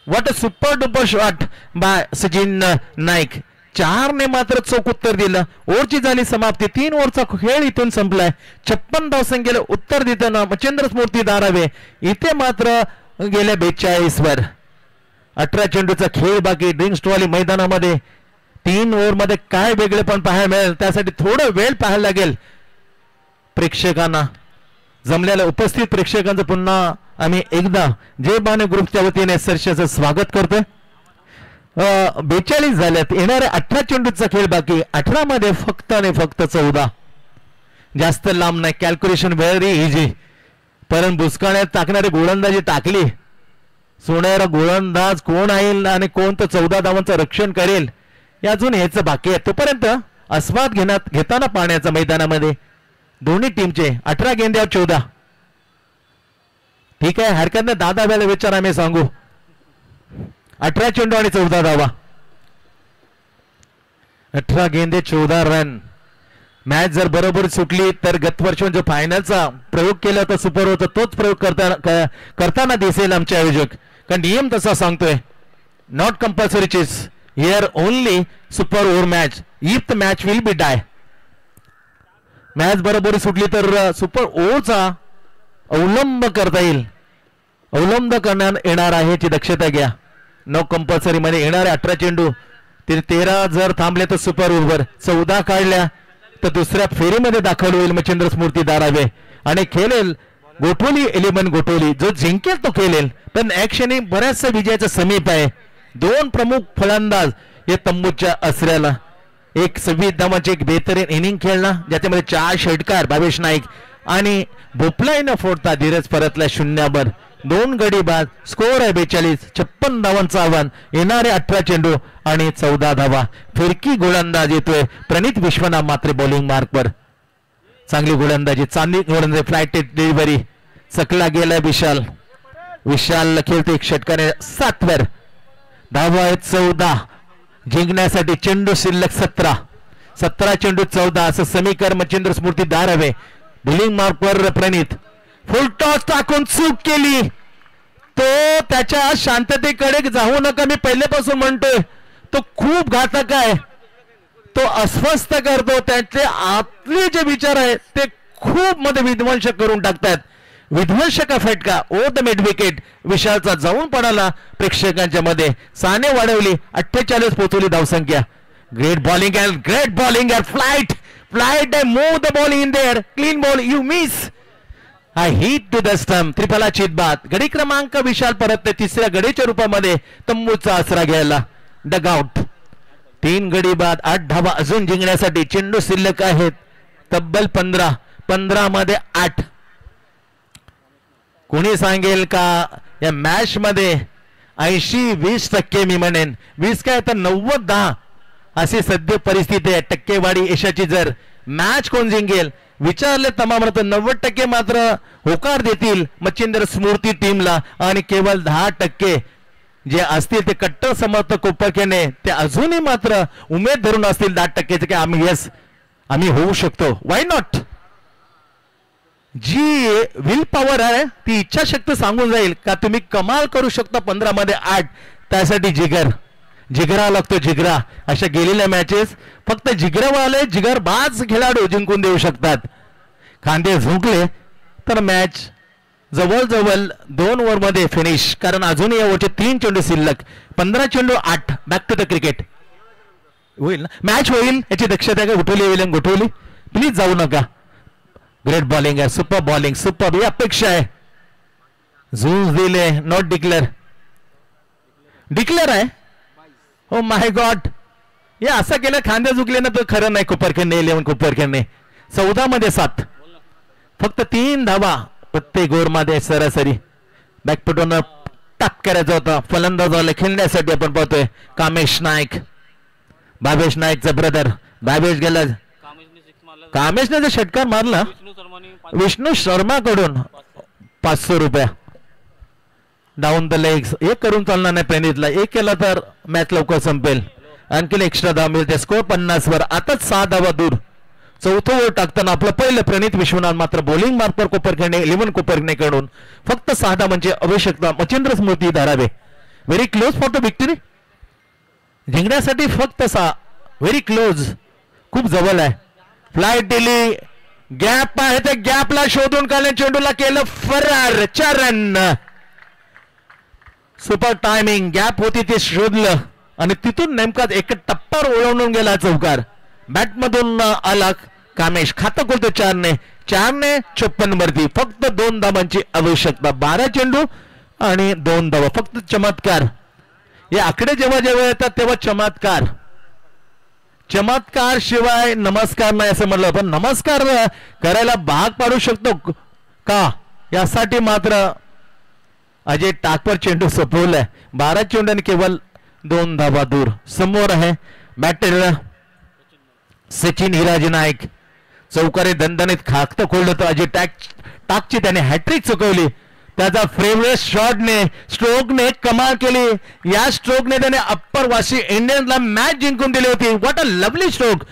what a super duper shot bye Sachin Naik. 4 ने मात्र चोख उत्तर दिलं. ओव्हरची झाली समाप्ती. 3 ओव्हरचा खेळ इथून संपलाय. 56 धावसंख्येला उत्तर देताना मच्छिंद्र स्मृती धारावे इथे मात्र गेल्या 42 वर. 18 चेंडूचा खेळ बाकी ड्रिंक्सवाली मैदानामध्ये. 3 ओव्हर मध्ये काय वेगळे पण पाहायला मिळेल, त्यासाठी थोडं वेळ पाहायला लागेल प्रेक्षकांना. जमलेल्या उपस्थित प्रेक्षकांचं पुन्हा आम्ही एकदा जय बाने ग्रुपच्या वतीने सरशाचं स्वागत करतोय. 42 झाल्यात. येणाऱ्या 18 चेंडूचा खेळ बाकी. 18 मध्ये फक्त आणि फक्त 14. जास्त लांब नाही, कॅल्क्युलेशन व्हेरी इझी. परंतु बुचकाण्यात टाकणारी गोलंदाजी टाकली. सोनेरा गोलंदाज कोण येईल आणि कोणतं 14 धावांचं रक्षण करेल हे अजून यायचं बाकी आहे. तोपर्यंत आस्वाद घेताना पाण्याच्या मैदानामध्ये दोन्ही टीमचे 18 गेंद्यावर 14. ठीक आहे, हरकत नाही. 10 धाव्याला विचार आम्ही सांगू. 18 चेंडू आणि 14 धावा. 18 गेंदे 14 रन. मॅच जर बरोबर सुटली तर गत वर्षी जो फायनलचा प्रयोग केला होता सुपर ओव्हरचा तोच प्रयोग करताना दिसेल आमचे आयोजक. कारण नियम तसा सांगतोय, not compulsory chase here, only super over match if the match will be tie. Match बरोबर सुटली तर सुपर ओव्हरचा अवलंब करता येईल, अवलंब करण्यात येणार आहे याची दक्षता घ्या. नो कंपल्सरी मध्ये येणारे 18 चेंडू 13 जर थांबले तर सुपर ओव्हर, 14 काढल्या तर दुसऱ्या फेरीमध्ये दाखल होईल मच्छिंद्र स्मृती धारावे आणि खेळेल गोठवली 11 गोठवली. जो जिंकेल तो खेळेल, पण ऍक्शनी बऱ्याचशा विजयाचा समीप आहे. 2 प्रमुख फलंदाज हे तंबूच्या आसऱ्याला. एक 26 धावांची एक बेहतरीन इनिंग खेळला ज्याच्यामध्ये 4 षटकार भावेश नाईक आणि भोपलाई न फोडता धीरज परतला 0 2 गडी बाद. स्कोर आहे 42. 56 धावांचं आव्हान. येणारे 18 चेंडू आणि 14 धावा. फिरकी गोलंदाज येतोय प्रणित विश्वनाथ मात्रे बॉलिंग मार्कवर. चांगली गोलंदाजी, चांगली गोलंदाजी, फ्लाईट डिलिव्हरी. चकला गेला विशाल. विशाल खेळतो एक षटकाने 7 वर. धावा आहेत 14. जिंकण्यासाठी चेंडू शिल्लक 17. 17 चेंडू 14 असं समीकरण मच्छिंद्र स्मृती धारावे. बॉलिंग मार्कवर प्रणित फुल टॉस टाकून चूक केली. तो त्याच्या शांततेकडे जाऊ नका, मी पहिल्यापासून म्हणतोय. तो खूप घातक आहे, तो अस्वस्थ करतो. त्याचे आतले जे विचार आहेत ते खूप मध्ये विध्वंस करून टाकतात. विध्वंस का फटका ओ द मिड विकेट. विशालचा जाऊन पडाला प्रेक्षकांच्या मध्ये. साने वाढवली 48 पोहोचवली धावसंख्या. Great bowling and great bowling and flight move the ball in there. Clean ball, you miss. I hit to the stump. त्रिफला चितबाद. गडी क्रमांक विशाल परत 3ऱ्या गडीच्या रूपामध्ये तंबूचा आसरा घ्यायला. डगआउट 3 गडी बाद. 8 धावा अजून जिंकण्यासाठी. चेंडू शिल्लक आहेत तब्बल 15. 15 मध्ये 8. कोणी सांगेल का या मॅच मध्ये 80-20% मी म्हणेन, 20 काय तर 90-10 अशी सध्या परिस्थिती आहे. टक्केवारी यशाची जर मॅच कोण जिंकेल विचारले तमाम 90% मात्र होकार देतील मच्छिंद्र स्मृती टीमला आणि केवळ 10% जे असतील ते कट्टर समर्थक कोपरखेने ते अजूनही मात्र उमेद धरून असतील 10%चे की आम्ही यस आम्ही होऊ शकतो. Why not. जी विल पॉवर आहे ती इच्छाशक्ती सांगून जाईल का तुम्ही कमाल करू शकता. 15 मध्ये 8. त्यासाठी जिगरा लागतो. जिगरा. अशा गेलेल्या मॅचेस फक्त जिगरावाले जिगरबाज खेळाडू जिंकून देऊ शकतात. खांदे झुकले तर मॅच जवळजवळ 2 ओव्हर मध्ये फिनिश. कारण अजूनही या ओव्हरचे 3 चेंडू शिल्लक. 15 चेंडू 8. Back to the cricket. होईल ना मॅच, होईल याची दक्षता काय. गोठवली प्लीज जाऊ नका. ग्रेट बॉलिंग आहे. Super bowling, super. ही अपेक्षा आहे. झूज दिले. नॉट डिक्लेअर आहे. Oh my god. हे असं केलं खांदे झुकले ना तर खरं नाही. कोपरखेडणे 11 कोपरखेडणे 14 मध्ये 7. फक्त 3 धावा प्रत्येक ओव्हर मध्ये सरासरी. बॅकफुटून टप करायचा होता फलंदाजाला खेळण्यासाठी. आपण पाहतोय कामेश नाईक, भावेश नाईकचा ब्रदर. भावेश गेला. कामेशने जो षटकार मारला विष्णू शर्मा कडून 500 रुपये. Down the legs. एक करून चालणार नाही प्रणितला. एक केला तर मॅच लवकर संपेल. आणखी एक्स्ट्रा धाव मिळते. स्कोर 50 वर. आताच 6 धावा दूर. 4थं ओव्हर टाकताना आपलं पहिलं प्रणित विश्वनाथ मात्र बॉलिंग मार्कवर कोपरखेडणे 11 कोपरखेडणे कडून फक्त 6 धावांची आवश्यकता. Machhindra Smruti Dharave very close for the victory. जिंकण्यासाठी फक्त 6. व्हेरी क्लोज, खूप जवळ आहे. फ्लाईट दिली. गॅप आहे त्या गॅपला शोधून काढले. चेंडूला केलं फरार. 4 रन. Super timing. गॅप होती ते शोधलं आणि तिथून नेमकाच एक टप्प्यावर ओळवून गेला चौकार. बॅटमधून आला कामेश. खातं खोलतो 4 ने. 54 वरती. फक्त 2 धावांची आवश्यकता. 12 चेंडू आणि 2 धावा. फक्त चमत्कार. हे आकडे जेव्हा येतात तेव्हा चमत्कार. चमत्कार शिवाय नमस्कार नाही असं म्हणलं, पण नमस्कार करायला भाग पाडू शकतो का यासाठी मात्र अजय टाकवर चेंडू सोपवलाय. 12 चेंडूने केवळ 2 धावा दूर. समोर आहे बॅटर सचिन हिराजी नाईक. चौकारे दणदणीत खाकतं खोललं तर अजय टाकची त्याने हॅट्रिक चुकवली. त्याचा फेवरेट शॉटने स्ट्रोकने कमाल केली. या स्ट्रोकने त्याने अप्पर वाशी इंडियन्सला मॅच जिंकून दिली होती. What a lovely stroke.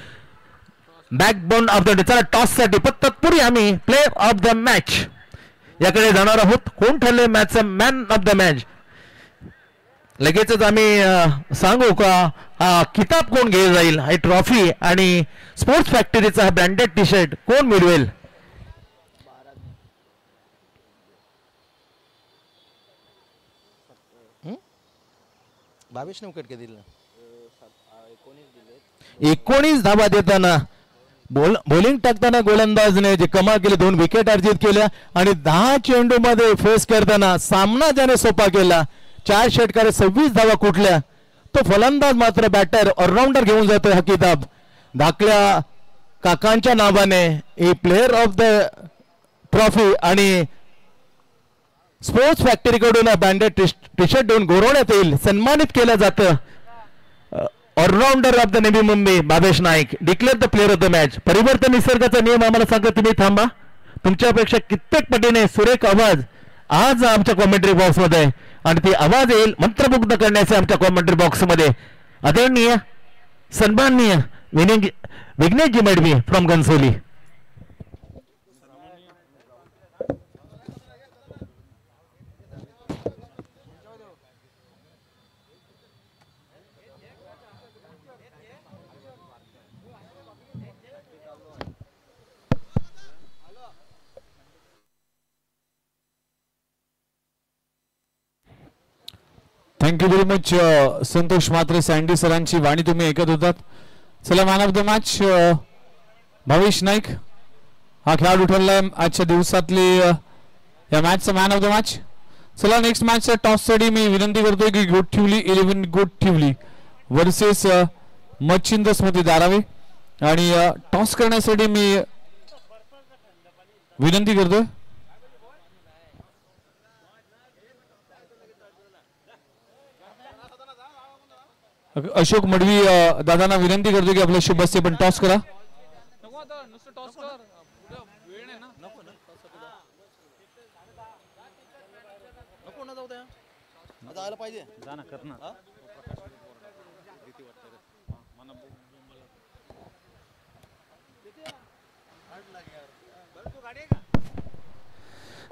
Backbone of the चला टॉस साठी पण तत्पूर्वी आम्ही प्लेयर ऑफ द मॅच याकडे जाणार आहोत. कोण ठरले मॅचचा मॅन ऑफ द मॅच लगेचच आम्ही सांगू का हा किताब कोण घेऊन जाईल. ही ट्रॉफी आणि स्पोर्ट्स फॅक्टरीचा हा ब्रँडेड टी शर्ट कोण मिळवेल. बावीस विकेट के दिले 19 धावा देताना बॉलिंग टाकताना गोलंदाजने जे कमाल केले 2 विकेट अर्जित केल्या आणि 10 चेंडू मध्ये फेस करताना सामना ज्याने सोपा केला. 4 षटकारे 26 धावा कुठल्या. तो फलंदाज मात्र बॅटर ऑलराऊंडर घेऊन जातोय हा किताब. धाकल्या काकांच्या नावाने ही प्लेयर ऑफ द ट्रॉफी आणि स्पोर्ट्स फॅक्टरी कडून ब्रँडेड टी शर्ट देऊन गौरवण्यात येईल. सन्मानित केलं जातं. Allrounder of the navy Mumbai Bhavesh Naik declare the player of the match. परिवर्तन निसर्गाचा नियम आम्हाला सांगा तुम्ही थांबा. तुमच्यापेक्षा कित्येक पटीने सुरेख आवाज आज आमच्या कॉमेंट्री बॉक्स मध्ये आणि ती आवाज येईल मंत्रमुग्ध करण्याचे आमच्या कॉमेंट्री बॉक्स मध्ये आदरणीय सन्माननीय विघ्नेशजी Madvi from Ghansoli. Thank you very much Santosh Mhatre Sandy सरांची वाणी तुम्ही ऐकत होतात. चला man of the match Bhavesh Naik हा खेळाडू ठरलाय आजच्या दिवसातली या मॅचचा मॅन ऑफ द मॅच. चला नेक्स्ट मॅचचा टॉस साठी मी विनंती करतोय की गोठिवली 11 गोठिवली वर्सेस मच्छिंद्र स्मृती धारावे आणि टॉस करण्यासाठी मी विनंती करतोय अशोक मडवी दादांना विनंती करतो की आपल्या शुभ हस्ते पण टॉस करा.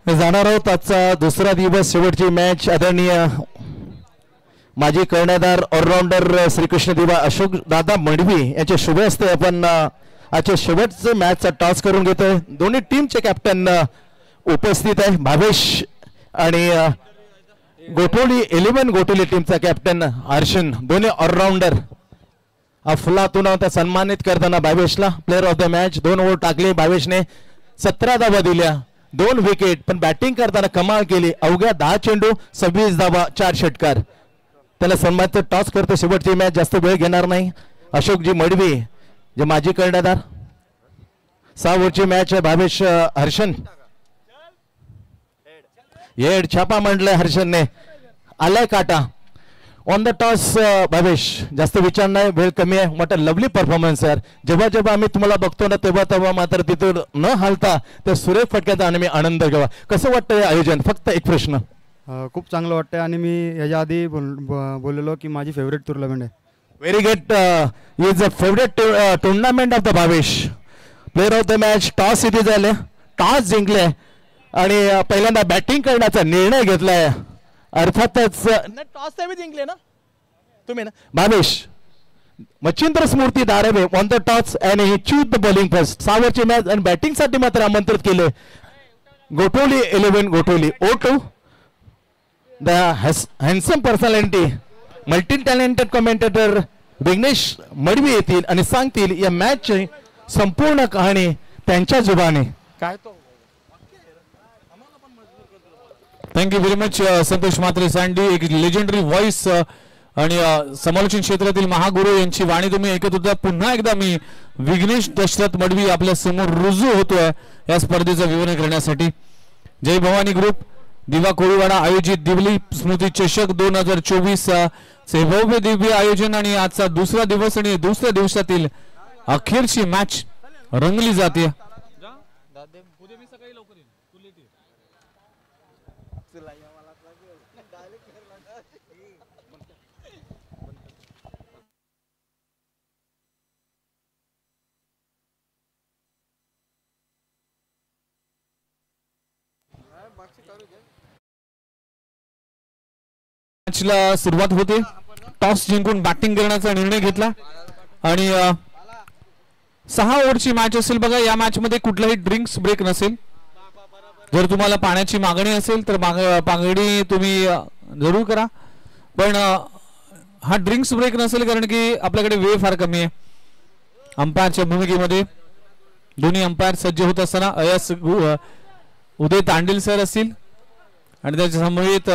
जाणार आहोत आजचा दुसरा दिवस शेवटची मॅच. आदरणीय माजी कर्णधार ऑलराऊंडर श्रीकृष्ण दिवा अशोक दादा मडवी यांच्या शुभ हस्ते आपण आजच्या शेवटचं मॅचचा टॉस करून घेतोय. दोन्ही टीमचे कॅप्टन उपस्थित आहे. भावेश आणि गोठोली 11 गोठोली टीमचा कॅप्टन हर्षन दोन्ही ऑलराऊंडर. अफलातून सन्मानित करताना भावेशला player of the match. 2 over टाकले भावेशने 17 धावा दिल्या 2 विकेट पण बॅटिंग करताना कमाल केली. अवघ्या 10 चेंडू 26 धावा 4 षटकार. त्याला सन्मानित टॉस करतो. शेवटची मॅच जास्त वेळ घेणार नाही. अशोकजी मडवी जे माजी कर्णधार 6 ओव्हरची मॅच आहे. भावेश हर्षन हेड छापा म्हटलंय हर्षनने. आलाय काटा ऑन द टॉस. भावेश जास्त विचार नाही वेळ कमी आहे. मोठा लवली परफॉर्मन्स सर. जेव्हा जेव्हा आम्ही तुम्हाला बघतो ना तेव्हा मात्र तिथून न हालता त्या सुरेख फटक्याचा आम्ही आनंद घ्यावा. कसं वाटतं हे आयोजन. फक्त एक प्रश्न. खूप चांगलं वाटतंय आणि मी याच्या आधी बोललेलो की माझी फेवरेट टुर्नामेंट आहे. Very good. Is a favourite tournament of the Bhavesh. Player of the match toss इथे झाले. टॉस जिंकले आणि पहिल्यांदा बॅटिंग करण्याचा निर्णय घेतलाय. अर्थातच टॉस तुम्ही जिंकले ना तुम्ही ना भावेश. Machhindra Smruti Dharave on the toss and he choose the bowling first. 6 ओव्हरची मॅच आणि बॅटिंग साठी मात्र आमंत्रित केले. Gotholi 11 Gotholi O2 the handsome personality multi talented commentator Vighnesh Madvi येतील आणि सांगतील या मॅचची संपूर्ण कहाणी त्यांच्या जुबाने. काय तो thank you very much Santosh Mhatre sandy. एक लेजेंडरी व्हॉइस आणि समालोचन क्षेत्रातील महागुरू यांची वाणी तुम्ही ऐकत होता. पुन्हा एकदा मी विघ्नेश दशरथ मडवी आपल्या समोर रुजू होतोय या स्पर्धेचं विवरण करण्यासाठी. जय भवानी ग्रुप दिवा कोळीवाडा आयोजित दिवली स्मृती चषक 2024 चे भव्य दिव्य आयोजन आणि आजचा दुसरा दिवस आणि दुसऱ्या दिवसातील अखेरची मॅच रंगली जाते. मॅचला सुरुवात होते. टॉस जिंकून बॅटिंग करण्याचा निर्णय घेतला आणि 6 ओव्हरची मॅच असेल. बघा या मॅच मध्ये कुठलाही ड्रिंक्स ब्रेक नसेल. जर तुम्हाला पाण्याची मागणी असेल तर मागणी तुम्ही जरूर करा, पण हा ड्रिंक्स ब्रेक नसेल कारण की आपल्याकडे वेळ फार कमी आहे. अंपायरच्या भूमिकेमध्ये दोन्ही अंपायर सज्ज होत असताना उदय तांडील सर असतील आणि त्याच्या समवेत